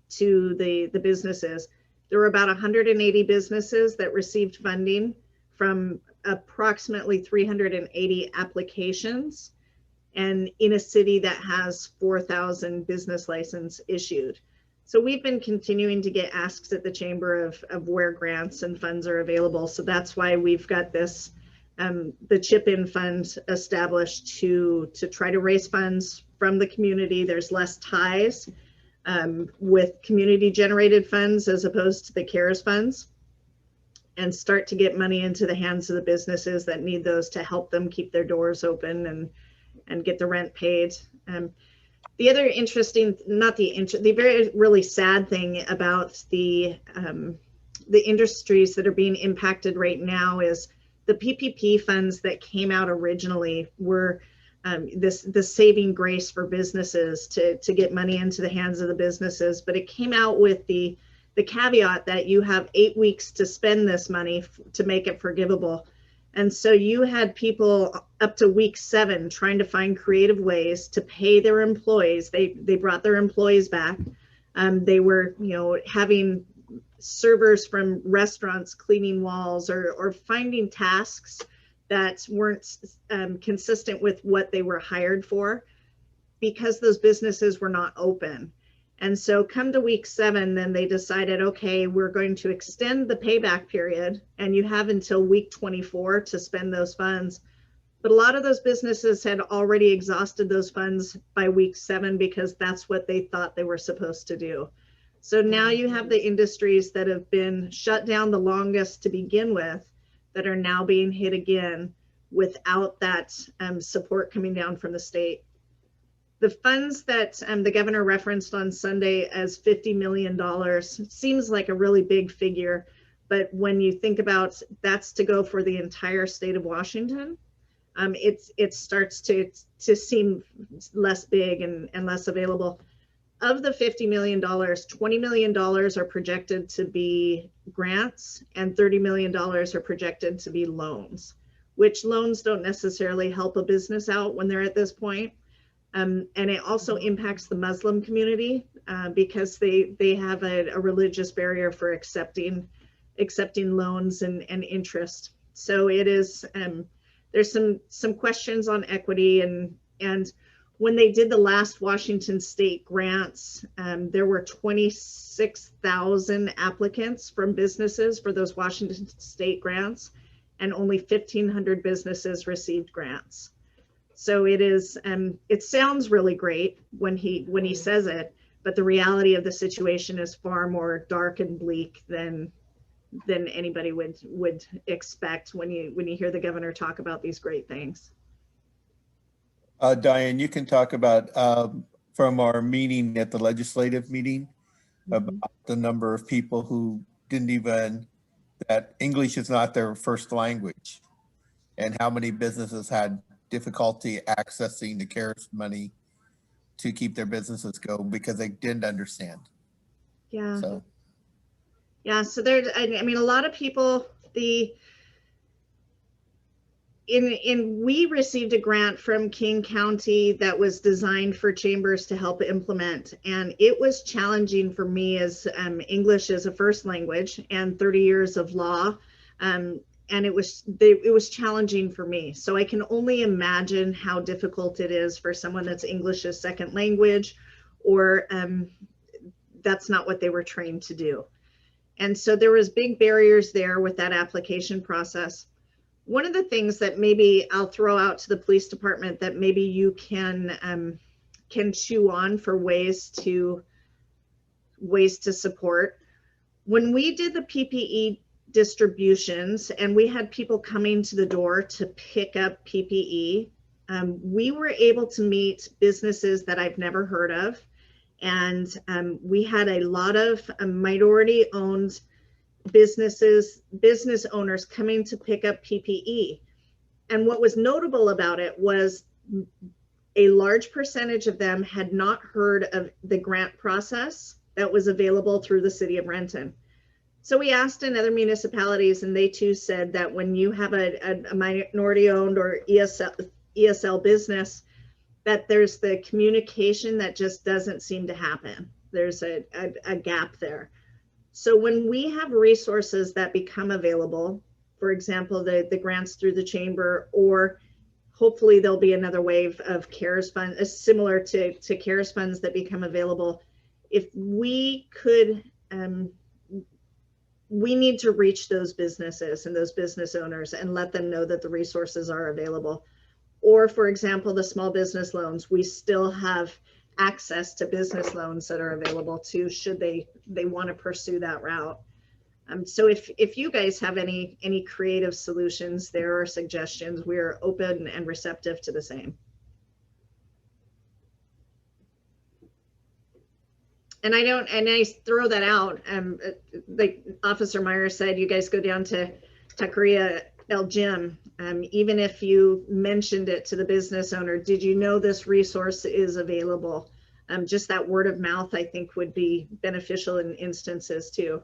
to the businesses. There were about 180 businesses that received funding from approximately 380 applications, and in a city that has 4,000 business license issued. So we've been continuing to get asks at the chamber of where grants and funds are available. So that's why we've got this, the chip-in fund established to try to raise funds from the community. There's less ties with community generated funds as opposed to the CARES funds, and start to get money into the hands of the businesses that need those to help them keep their doors open and get the rent paid. The other interesting, the very really sad thing about the industries that are being impacted right now is the PPP funds that came out originally were the saving grace for businesses to get money into the hands of the businesses, but it came out with the caveat that you have 8 weeks to spend this money to make it forgivable. And so you had people up to week 7 trying to find creative ways to pay their employees. They brought their employees back. They were, having servers from restaurants cleaning walls or finding tasks that weren't consistent with what they were hired for, because those businesses were not open. And so come to week 7, then they decided, okay, we're going to extend the payback period, and you have until week 24 to spend those funds. But a lot of those businesses had already exhausted those funds by week 7 because that's what they thought they were supposed to do. So now you have the industries that have been shut down the longest to begin with that are now being hit again without that support coming down from the state. The funds that the governor referenced on Sunday as $50 million seems like a really big figure. But when you think about that's to go for the entire state of Washington, it starts to seem less big and less available. Of the $50 million, $20 million are projected to be grants and $30 million are projected to be loans, which loans don't necessarily help a business out when they're at this point. And it also impacts the Muslim community because they have a religious barrier for accepting loans and interest. So it is, there's some questions on equity and when they did the last Washington state grants, there were 26,000 applicants from businesses for those Washington state grants, and only 1,500 businesses received grants. So it is, it sounds really great when he says it, but the reality of the situation is far more dark and bleak than anybody would expect when you hear the governor talk about these great things. Diane, you can talk about from our meeting at the legislative meeting about the number of people who didn't even, that English is not their first language, and how many businesses had difficulty accessing the CARES money to keep their businesses going because they didn't understand. Yeah. So. Yeah, so there, I mean, a lot of people, we received a grant from King County that was designed for chambers to help implement, and it was challenging for me as English as a first language and 30 years of law, and it was challenging for me. So I can only imagine how difficult it is for someone that's English as second language, or that's not what they were trained to do. And so there was big barriers there with that application process. One of the things that maybe I'll throw out to the police department that maybe you can chew on for ways to support. When we did the PPE distributions and we had people coming to the door to pick up PPE, we were able to meet businesses that I've never heard of. And we had a lot of minority-owned business owners coming to pick up PPE. And what was notable about it was a large percentage of them had not heard of the grant process that was available through the city of Renton. So we asked in other municipalities, and they too said that when you have a minority-owned or ESL business, that there's the communication that just doesn't seem to happen. There's a gap there. So when we have resources that become available, for example, the grants through the chamber, or hopefully there'll be another wave of CARES funds, similar to CARES funds that become available. If we could, we need to reach those businesses and those business owners and let them know that the resources are available. Or for example, the small business loans, we still have access to business loans that are available too, should they want to pursue that route. So if you guys have any creative solutions there or suggestions, we're open and receptive to the same. And I throw that out, like Officer Meyer said, you guys go down to Taqueria El Gym. Even if you mentioned it to the business owner, did you know this resource is available? Just that word of mouth, I think, would be beneficial in instances too.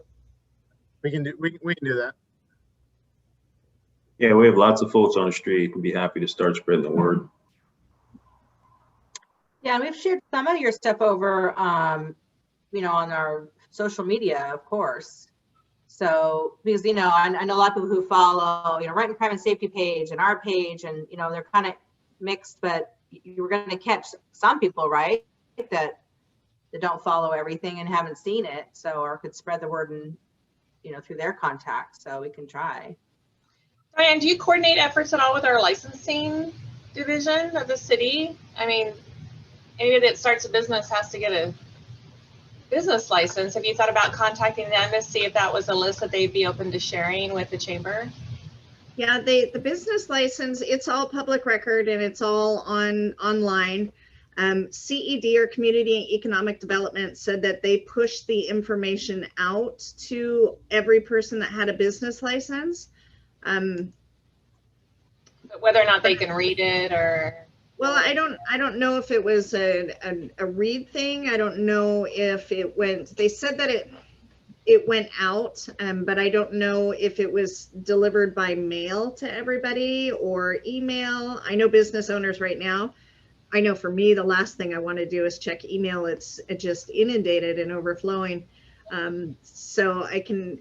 We can do that. Yeah, we have lots of folks on the street. We'd be happy to start spreading the word. Yeah, we've shared some of your stuff over, you know, on our social media, of course. So, because, you know, I know a lot of people who follow, you know, Renton Crime and Safety page and our page, and, you know, they're kind of mixed, but you were going to catch some people, right, that don't follow everything and haven't seen it. So, or could spread the word and, you know, through their contacts. So we can try. Diane, do you coordinate efforts at all with our licensing division of the city? I mean, anybody that starts a business has to get a business license. Have you thought about contacting them to see if that was a list that they'd be open to sharing with the chamber? Yeah, the business license, it's all public record and it's all online. CED, or Community Economic Development, said that they pushed the information out to every person that had a business license. But whether or not they can read it, or well, I don't know if it was a read thing. I don't know if it went, they said that it went out, but I don't know if it was delivered by mail to everybody or email. I know business owners right now, I know for me, the last thing I want to do is check email. It's just inundated and overflowing. So I can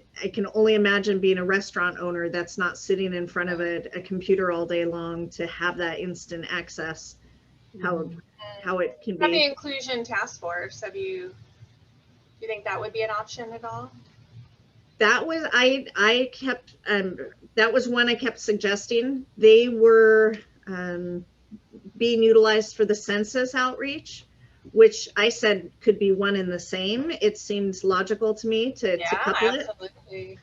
only imagine being a restaurant owner that's not sitting in front of a computer all day long to have that instant access. How it can be. Have the inclusion task force, do you think that would be an option at all? That was I kept that was one I kept suggesting. They were being utilized for the census outreach, which I said could be one and the same. It seems logical to me to couple absolutely.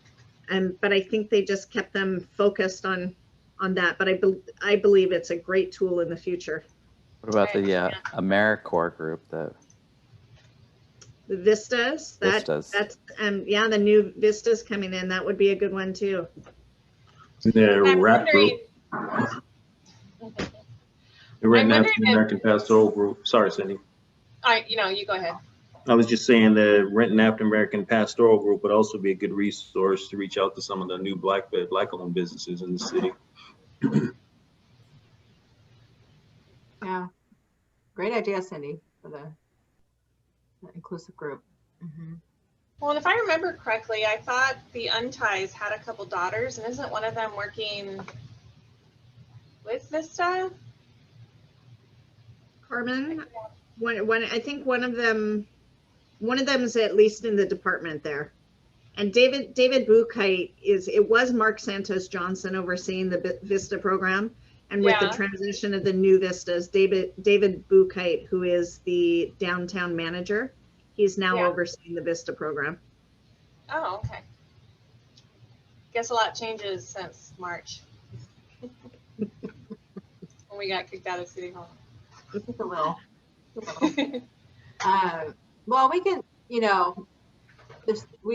it. But I think they just kept them focused on that. But I believe it's a great tool in the future. What about the AmeriCorps group? The Vistas. That's yeah, the new Vistas coming in. That would be a good one too. The RAP group. The Renton African American Pastoral Group. Sorry, Cyndie. You go ahead. I was just saying the Renton African American Pastoral Group would also be a good resource to reach out to some of the new Black-owned businesses in the city. Yeah, great idea, Cyndie, for the inclusive group. Mm-hmm. Well, and if I remember correctly, I thought the Unties had a couple daughters, and isn't one of them working with Vista? Carmen, I think one of them is at least in the department there. And David Buchheit it was Mark Santos Johnson overseeing the Vista program. And with the transition of the new Vistas, David Buchheit, who is the downtown manager, he's now overseeing the Vista program. Oh, okay. Guess a lot changes since March when we got kicked out of City Hall. A little. Well, we can, we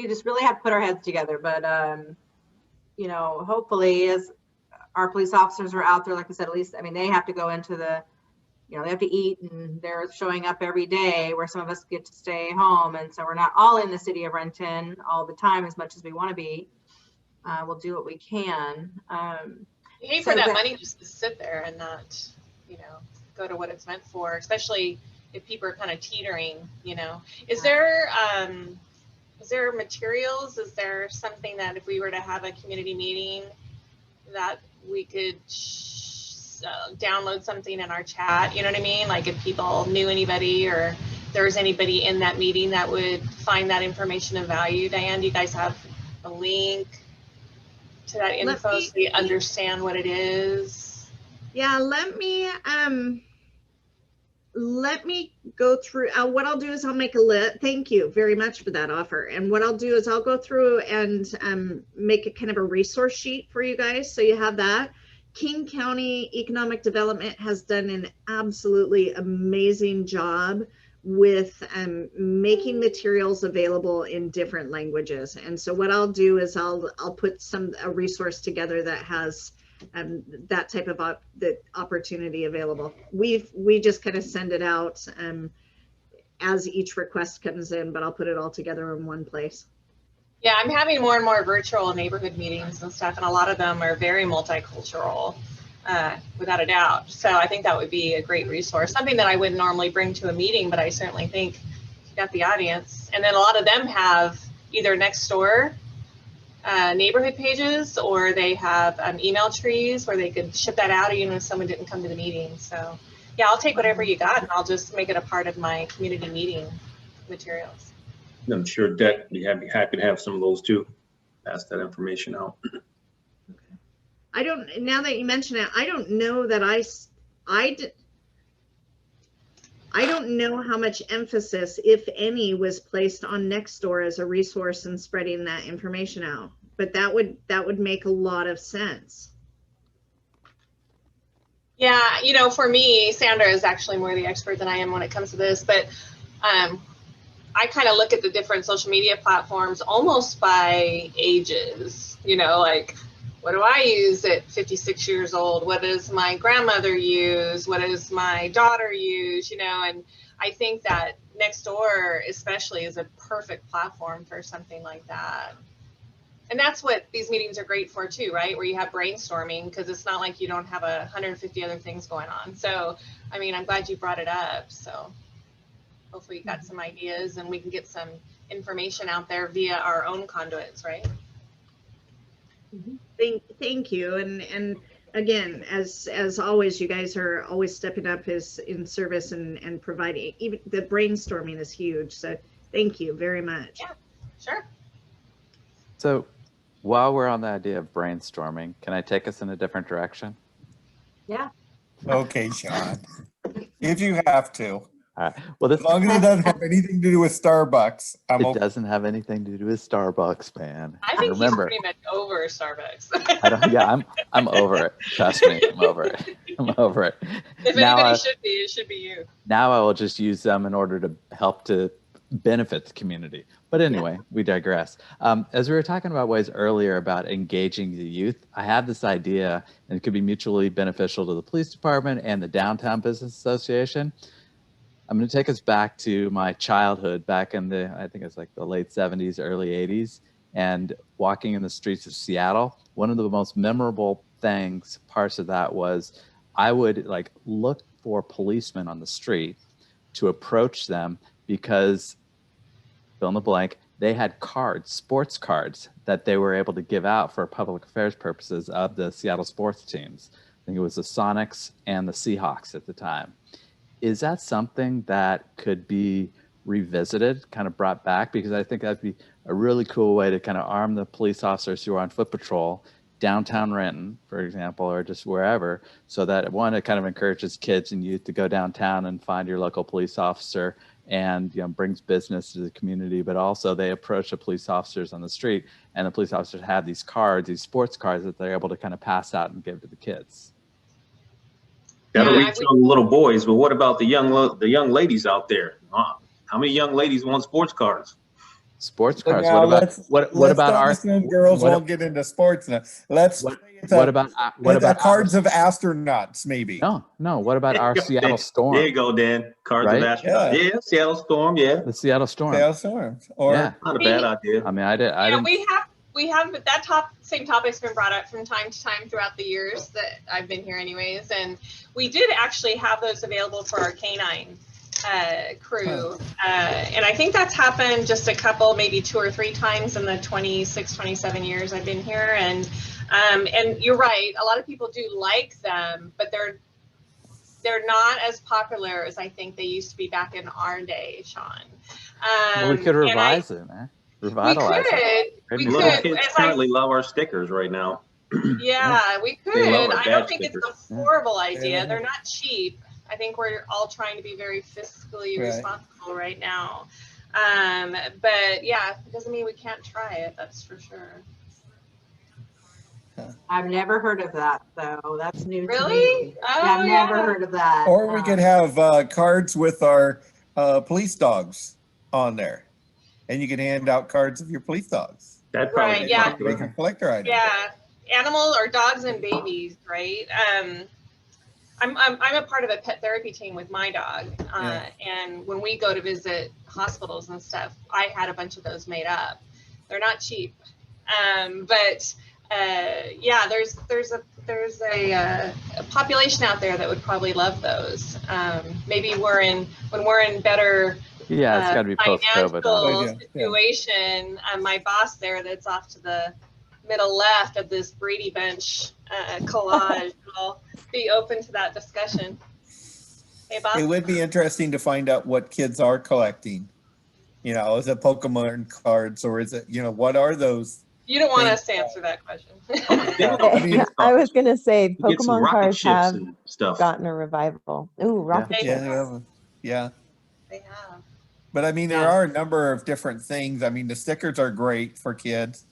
just really have to put our heads together, but hopefully as our police officers are out there, like I said, at least, I mean, they have to go into the, they have to eat, and they're showing up every day, where some of us get to stay home. And so we're not all in the city of Renton all the time as much as we want to be. We'll do what we can. You hate for that money just to sit there and not, go to what it's meant for, especially if people are kind of teetering, Is there materials? Is there something that if we were to have a community meeting that we could download something in our chat, you know what I mean? Like if people knew anybody or there was anybody in that meeting that would find that information of value. Diane, do you guys have a link to that info so you understand what it is? Yeah, let me go through. What I'll do is I'll make a list. Thank you very much for that offer. And what I'll do is I'll go through and make a kind of a resource sheet for you guys, so you have that. King County Economic Development has done an absolutely amazing job with making materials available in different languages. And so what I'll do is I'll put a resource together that has that type of the opportunity available. We just kind of send it out as each request comes in, but I'll put it all together in one place. Yeah, I'm having more and more virtual neighborhood meetings and stuff, and a lot of them are very multicultural, without a doubt. So I think that would be a great resource, something that I wouldn't normally bring to a meeting, but I certainly think you got the audience. And then a lot of them have either next door neighborhood pages, or they have email trees where they could ship that out even if someone didn't come to the meeting. So yeah, I'll take whatever you got and I'll just make it a part of my community meeting materials. I'm sure Deck would be happy to have some of those too. Pass that information out. I don't, now that you mention it, I don't know that I don't know how much emphasis, if any, was placed on Nextdoor as a resource in spreading that information out. But that would make a lot of sense. Yeah, you know, for me, Sandra is actually more the expert than I am when it comes to this, but I kind of look at the different social media platforms almost by ages, you know, like, what do I use at 56 years old? What does my grandmother use? What does my daughter use? You know, and I think that Nextdoor especially is a perfect platform for something like that. And that's what these meetings are great for too, right? Where you have brainstorming, because it's not like you don't have 150 other things going on. So, I mean, I'm glad you brought it up. So hopefully you got some ideas and we can get some information out there via our own conduits, right? Thank you. And again, as always, you guys are always stepping up in service and providing. Even the brainstorming is huge. So thank you very much. Yeah, sure. So while we're on the idea of brainstorming, can I take us in a different direction? Yeah. Okay, Sean. If you have to. All right. Well, As long as it doesn't have anything to do with Starbucks, I'm it okay. doesn't have anything to do with Starbucks, man. I think remember, he's pretty much over Starbucks. I'm over it. Trust me, I'm over it. I'm over it. If now anybody should be, it should be you. Now I will just use them in order to help to benefit the community. But anyway, we digress. As we were talking about ways earlier about engaging the youth, I have this idea, and it could be mutually beneficial to the police department and the Downtown Business Association. I'm going to take us back to my childhood, back in I think it's like the late 70s, early 80s, and walking in the streets of Seattle. One of the most memorable parts of that was I would like look for policemen on the street to approach them because, fill in the blank, they had cards, sports cards, that they were able to give out for public affairs purposes of the Seattle sports teams. I think it was the Sonics and the Seahawks at the time. Is that something that could be revisited, kind of brought back? Because I think that'd be a really cool way to kind of arm the police officers who are on foot patrol, downtown Renton, for example, or just wherever, so that one, it kind of encourages kids and youth to go downtown and find your local police officer and, you know, brings business to the community, but also they approach the police officers on the street and the police officers have these cards, these sports cards that they're able to kind of pass out and give to the kids. That'll reach some little boys, but what about the young ladies out there? How many young ladies want sports cards? Sports cards. Now, What about our girls won't get into sports now? What about cards of astronauts? Maybe. No. What about our Seattle Storm? There you go, Dan. Cards of astronauts. Yeah, Seattle Storm. Yeah, the Seattle Storm. Seattle Storm. Or not a bad idea. I mean, we have that same topic's been brought up from time to time throughout the years that I've been here anyways. And we did actually have those available for our canine crew. And I think that's happened just a couple, maybe 2 or 3 times in the 26, 27 years I've been here. And you're right. A lot of people do like them, but they're not as popular as I think they used to be back in our day, Sean. Well, we could revise it, man. Revitalize it. Little kids currently love our stickers right now. Yeah, we could. I don't think it's a horrible idea. They're not cheap. I think we're all trying to be very fiscally responsible right now. But yeah, it doesn't mean we can't try it. That's for sure. I've never heard of that, though. That's new to Really? me. I've never heard of that. Or we could have cards with our police dogs on there. And you can hand out cards of your police dogs. That probably They can collector items. Yeah, animal or dogs and babies, right? I'm a part of a pet therapy team with my dog, and when we go to visit hospitals and stuff, I had a bunch of those made up. They're not cheap, but yeah, there's a population out there that would probably love those. Maybe when we're in better. Yeah, it's got to be post-COVID. Situation. My boss there, that's off to the middle left of this Brady Bunch collage, will be open to that discussion. Hey, boss. It would be interesting to find out what kids are collecting. You know, is it Pokemon cards or is it, you know, what are those? You don't want us to answer that question. I was gonna say Get some Pokemon rocket cards ships have and stuff. gotten a revival. Ooh, rocket They ships. Yeah. They have. But I mean, there are a number of different things. I mean, the stickers are great for kids,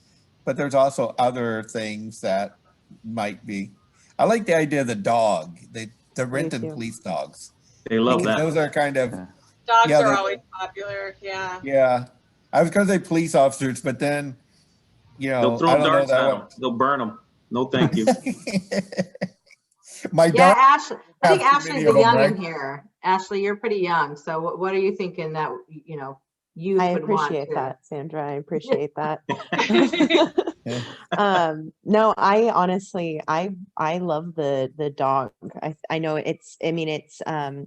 but there's also other things that might be. I like the idea of the dog, the Renton too. police dogs. They love Because that. those are kind of, Dogs Yeah, are they- always popular. Yeah. yeah. I was going to say police officers, but then, you know, They'll throw I don't know darts that at one. them. They'll burn them. No, thank you. My Yeah, dog. Ashley, I think have too Ashley's many the of 'em, young right? in here. Ashley, you're pretty young. So what are you thinking that, you know, youth I would want appreciate to? that, Sandra. I appreciate that. Yeah. No, I honestly, I love the dog. I know it's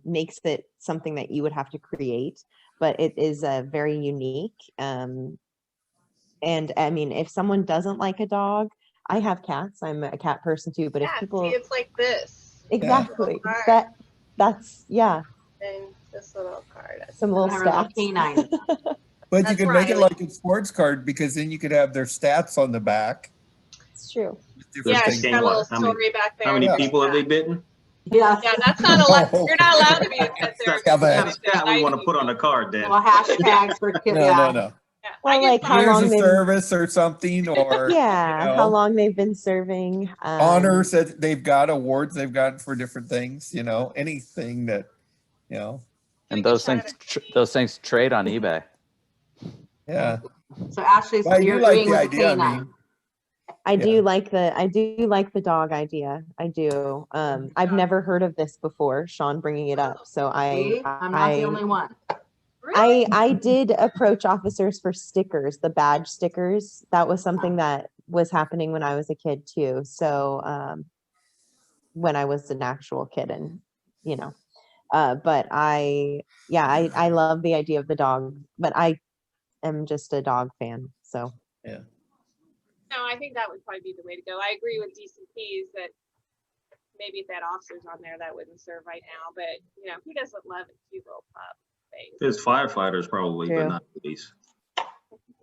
makes it something that you would have to create, but it is very unique. And I mean, if someone doesn't like a dog, I have cats. I'm a cat person too. But if Yeah, people see, it's like this. exactly Card. that's yeah, And this little card. some little Have her little stats. canine. But you That's could make it Riley. like a sports card because then you could have their stats on the back. It's true. Different Yeah, things. she's got a little How many- story back there. How many Yeah. people have they bitten? Yeah. Yeah, that's not allowed. You're not allowed to be a pet therapist. Yeah, but- That's a stat we want to put on the card, then. Well, hashtags for kids. No, no. Yeah, Well, I get like, how fired. Years long of they've- service or something, or Yeah, you know, how long they've been serving. honors that they've got, awards they've gotten for different things. You know, anything that, you know, And those things trade on eBay. yeah. So Ashley's, Well, I you're do like agreeing the with the idea. I canine. mean, I do Yeah. like the dog idea. I do. I've never heard of this before, Sean bringing it up. So See? I'm not the only one. Really? I did approach officers for stickers, the badge stickers. That was something that was happening when I was a kid too. So when I was an actual kid, and you know, but I love the idea of the dog, but I am just a dog fan. So No, I think that would probably be the way to go. I agree with DCPs that maybe if they had officers on there, that wouldn't serve right now. But you know, who doesn't love a cute little pup thing? There's firefighters probably, True. but not police.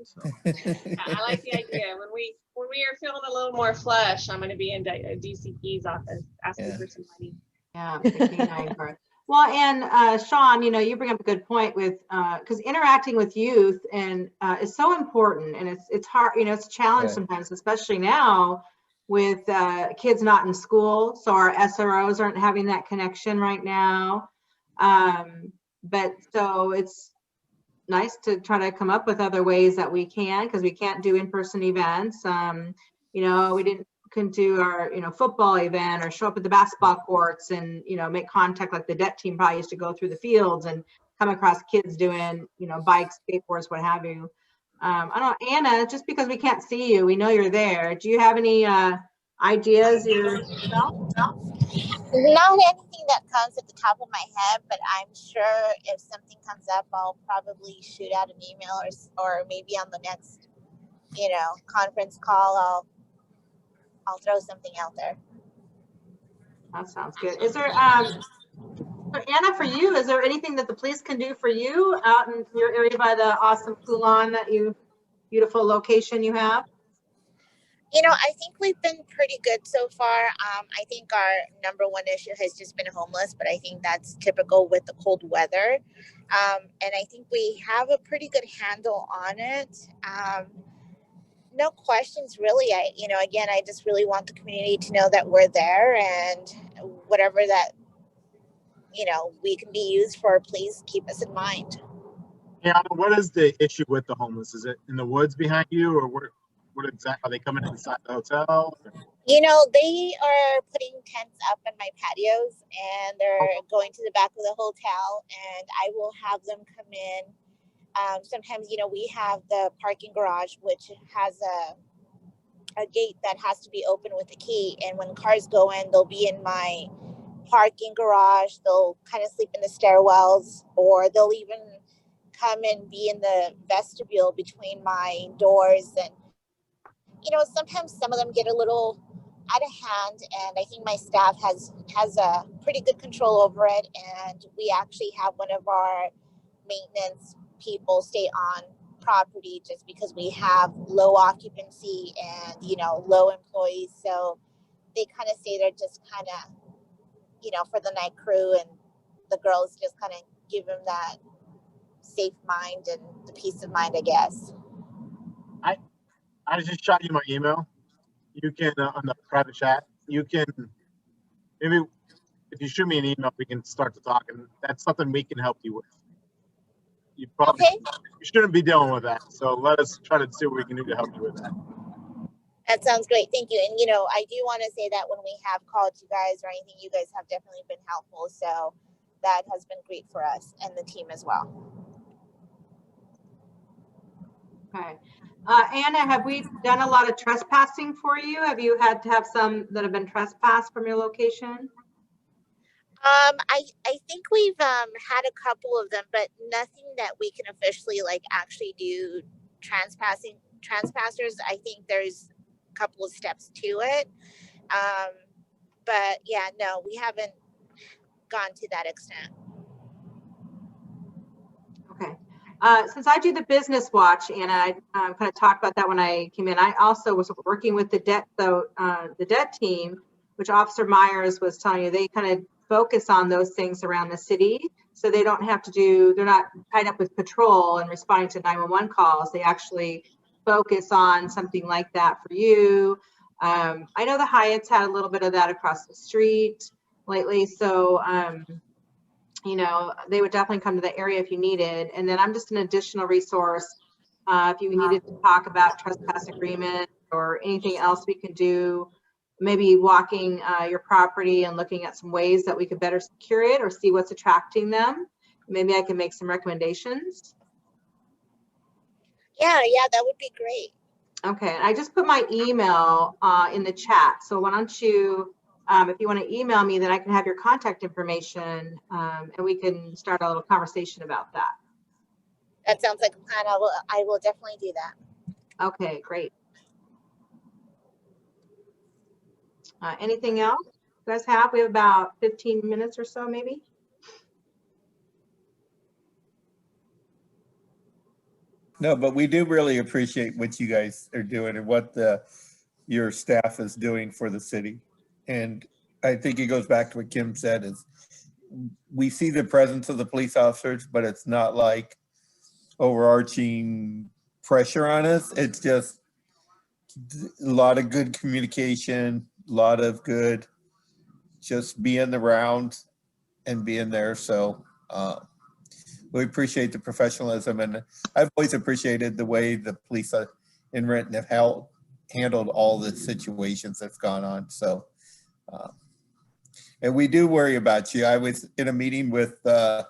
So, Yeah, I like the idea. When we are feeling a little more flesh, I'm going to be in DCP's office asking Yeah. for some money. Yeah, the canine card. Well, and Sean, you know, you bring up a good point with because interacting with youth and is so important, and it's hard, you know, it's a challenge Right. sometimes, especially now with kids not in school. So our SROs aren't having that connection right now. But so it's nice to try to come up with other ways that we can, because we can't do in-person events. You know, we couldn't do our, you know, football event or show up at the basketball courts and, you know, make contact like the DET team probably used to go through the fields and come across kids doing, you know, bikes, skateboards, what have you. I don't know, Anna, just because we can't see you, we know you're there. Do you have any ideas yourself? Not anything that comes at the top of my head, but I'm sure if something comes up, I'll probably shoot out an email or maybe on the next, you know, conference call, I'll throw something out there. That sounds good. Is there, so Anna, for you, is there anything that the police can do for you out in your area by the awesome Poulon beautiful location you have? You know, I think we've been pretty good so far. I think our number one issue has just been homeless, but I think that's typical with the cold weather. And I think we have a pretty good handle on it. No questions, really. I just really want the community to know that we're there, and whatever that, you know, we can be used for, please keep us in mind. Yeah, what is the issue with the homeless? Is it in the woods behind you, or what exactly, are they coming inside the hotel? You know, they are putting tents up in my patios, and they're going to the back of the hotel, and I will have them come in. Sometimes, you know, we have the parking garage, which has a gate that has to be open with a key. And when cars go in, they'll be in my parking garage. They'll kind of sleep in the stairwells, or they'll even come and be in the vestibule between my doors. And, you know, sometimes some of them get a little out of hand, and I think my staff has a pretty good control over it. And we actually have one of our maintenance people stay on property just because we have low occupancy and, you know, low employees. So they kind of stay there just kind of, you know, for the night crew, and the girls just kind of give them that safe mind and the peace of mind, I guess. I just shot you my email. You can, on the private chat, you can, maybe if you shoot me an email, we can start to talk, and that's something we can help you with. You probably you shouldn't be dealing with that. So let us try to see what we can do to help you with that. That sounds great. Thank you. And, you know, I do want to say that when we have called you guys or anything, you guys have definitely been helpful. So that has been great for us and the team as well. Okay. Anna, have we done a lot of trespassing for you? Have you had to have some that have been trespassed from your location? I think we've had a couple of them, but nothing that we can officially like actually do trespassers. I think there's a couple of steps to it. But yeah, no, we haven't gone to that extent. Okay. Since I do the business watch, and I kind of talked about that when I came in, I also was working with the debt team, which Officer Myers was telling you, they kind of focus on those things around the city. So they don't have to do, they're not tied up with patrol and responding to 911 calls. They actually focus on something like that for you. I know the Hyatts had a little bit of that across the street lately. So, you know, they would definitely come to the area if you needed. And then I'm just an additional resource. If you needed to talk about trespass agreement or anything else we can do, maybe walking your property and looking at some ways that we could better secure it or see what's attracting them. Maybe I can make some recommendations. Yeah, that would be great. Okay, I just put my email in the chat. So why don't you, if you want to email me, then I can have your contact information and we can start a little conversation about that. That sounds like a plan. I will definitely do that. Okay, great. Anything else you guys have? We have about 15 minutes or so, maybe. No, but we do really appreciate what you guys are doing and what your staff is doing for the city. And I think it goes back to what Kim said, is we see the presence of the police officers, but it's not like overarching pressure on us. It's just a lot of good communication, a lot of good just being around and being there. So we appreciate the professionalism, and I've always appreciated the way the police in Renton have handled all the situations that's gone on. So, and we do worry about you. I was in a meeting with the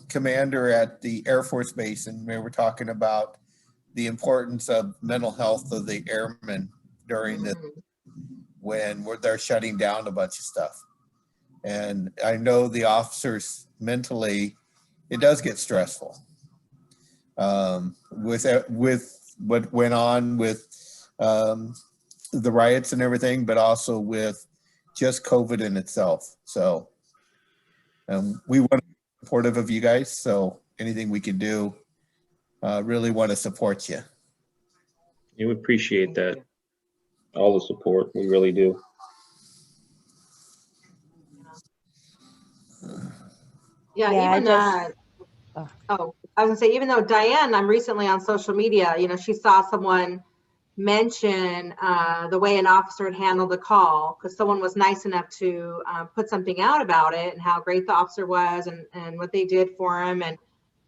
commander at the Air Force Base, and we were talking about the importance of mental health of the airmen during the, when they're shutting down a bunch of stuff. And I know the officers mentally, it does get stressful with what went on with the riots and everything, but also with just COVID in itself. So we want to be supportive of you guys. So anything we can do, really want to support you. We appreciate that. All the support, we really do. Yeah, even I was gonna say, even though Diane, I'm recently on social media, you know, she saw someone mention the way an officer had handled the call, because someone was nice enough to put something out about it and how great the officer was and what they did for him. And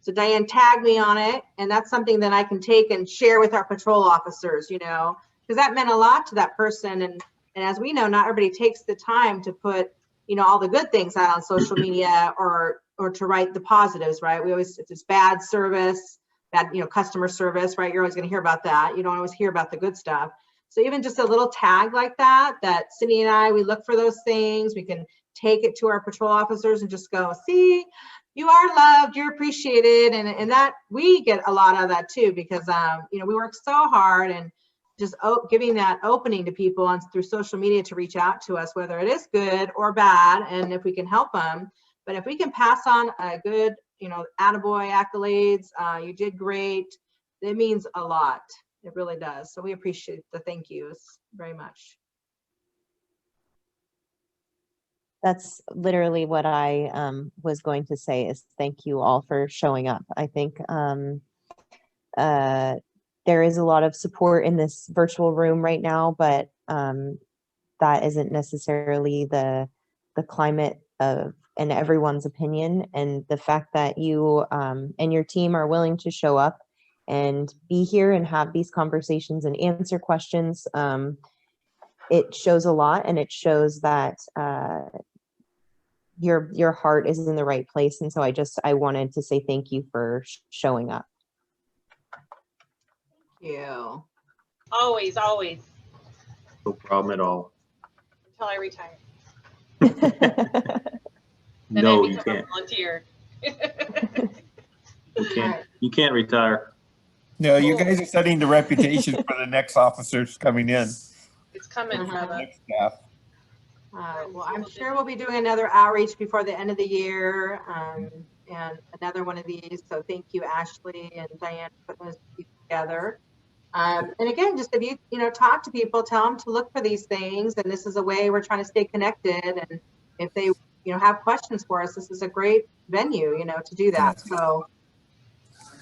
so Diane tagged me on it, and that's something that I can take and share with our patrol officers, you know, because that meant a lot to that person. And as we know, not everybody takes the time to put, you know, all the good things out on social media or to write the positives, right? We always, if it's bad service, bad, you know, customer service, right? You're always going to hear about that. You don't always hear about the good stuff. So even just a little tag like that Cyndie and I, we look for those things. We can take it to our patrol officers and just go, see, you are loved, you're appreciated. And that we get a lot of that too, because, you know, we work so hard, and just giving that opening to people through social media to reach out to us, whether it is good or bad, and if we can help them. But if we can pass on a good attaboy accolades. You did great. It means a lot. It really does. So we appreciate the thank yous very much. That's literally what I was going to say, is thank you all for showing up. I think there is a lot of support in this virtual room right now, but that isn't necessarily the climate of and everyone's opinion. And the fact that you and your team are willing to show up and be here and have these conversations and answer questions, it shows a lot, and it shows that your heart is in the right place. And so I wanted to say thank you for showing up. Thank you. Always, always, No problem at all. until I retire. Then No, I you become can't. a volunteer. You can't retire. No, you guys are setting the reputation for the next officers coming in. It's coming, brother. Next staff. Well, I'm sure we'll be doing another outreach before the end of the year, and another one of these. So thank you, Ashley and Diane, for putting this together. And again, just if you talk to people, tell them to look for these things. And this is a way we're trying to stay connected. And if they have questions for us, this is a great venue, to do that. So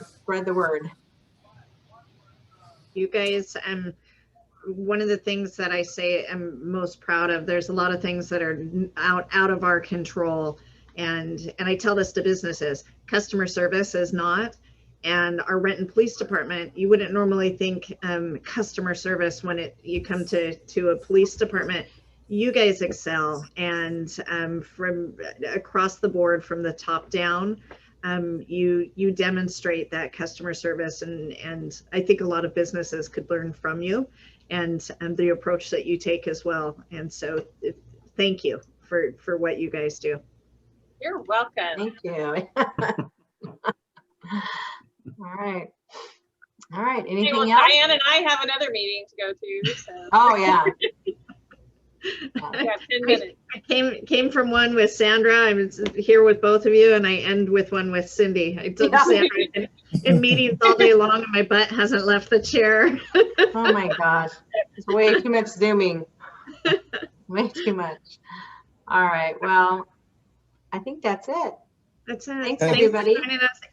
spread the word. You guys, one of the things that I say I'm most proud of, there's a lot of things that are out of our control. And I tell this to businesses, customer service is not. And our Renton Police Department, you wouldn't normally think customer service when you come to a police department. You guys excel, and from across the board, from the top down, you demonstrate that customer service, and I think a lot of businesses could learn from you, and the approach that you take as well. And so, thank you for what you guys do. You're welcome. Thank you. All right. Anything Hey, well, else? Diane and I have another meeting to go to. So. Oh yeah. We have 10 minutes. I came from one with Sandra. I'm here with both of you, and I end with one with Cyndie. I told Sandra I've been in meetings all day long, and my butt hasn't left the chair. Oh my gosh, it's way too much Zooming. Way too much. All right. Well, I think that's it. That's it. Thanks, everybody.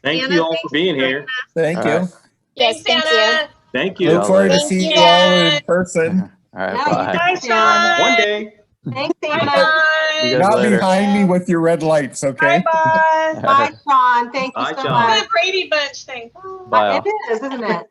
Thank Anna, you all thanks for being for joining here. us. Thank All you. right. Yes, thank you. Anna. Thank Look you. forward to Thank seeing you. you all in person. All right, Yeah, bye. you Bye, too, Sean. Sean. One day. Thanks, Bye, Anna. You Sean. guys Not later. behind me with your red lights, okay? Bye, bye. Bye, Sean. Thank you Bye, so Sean. much. It's a Brady Bunch thing. Bye. It is, isn't it?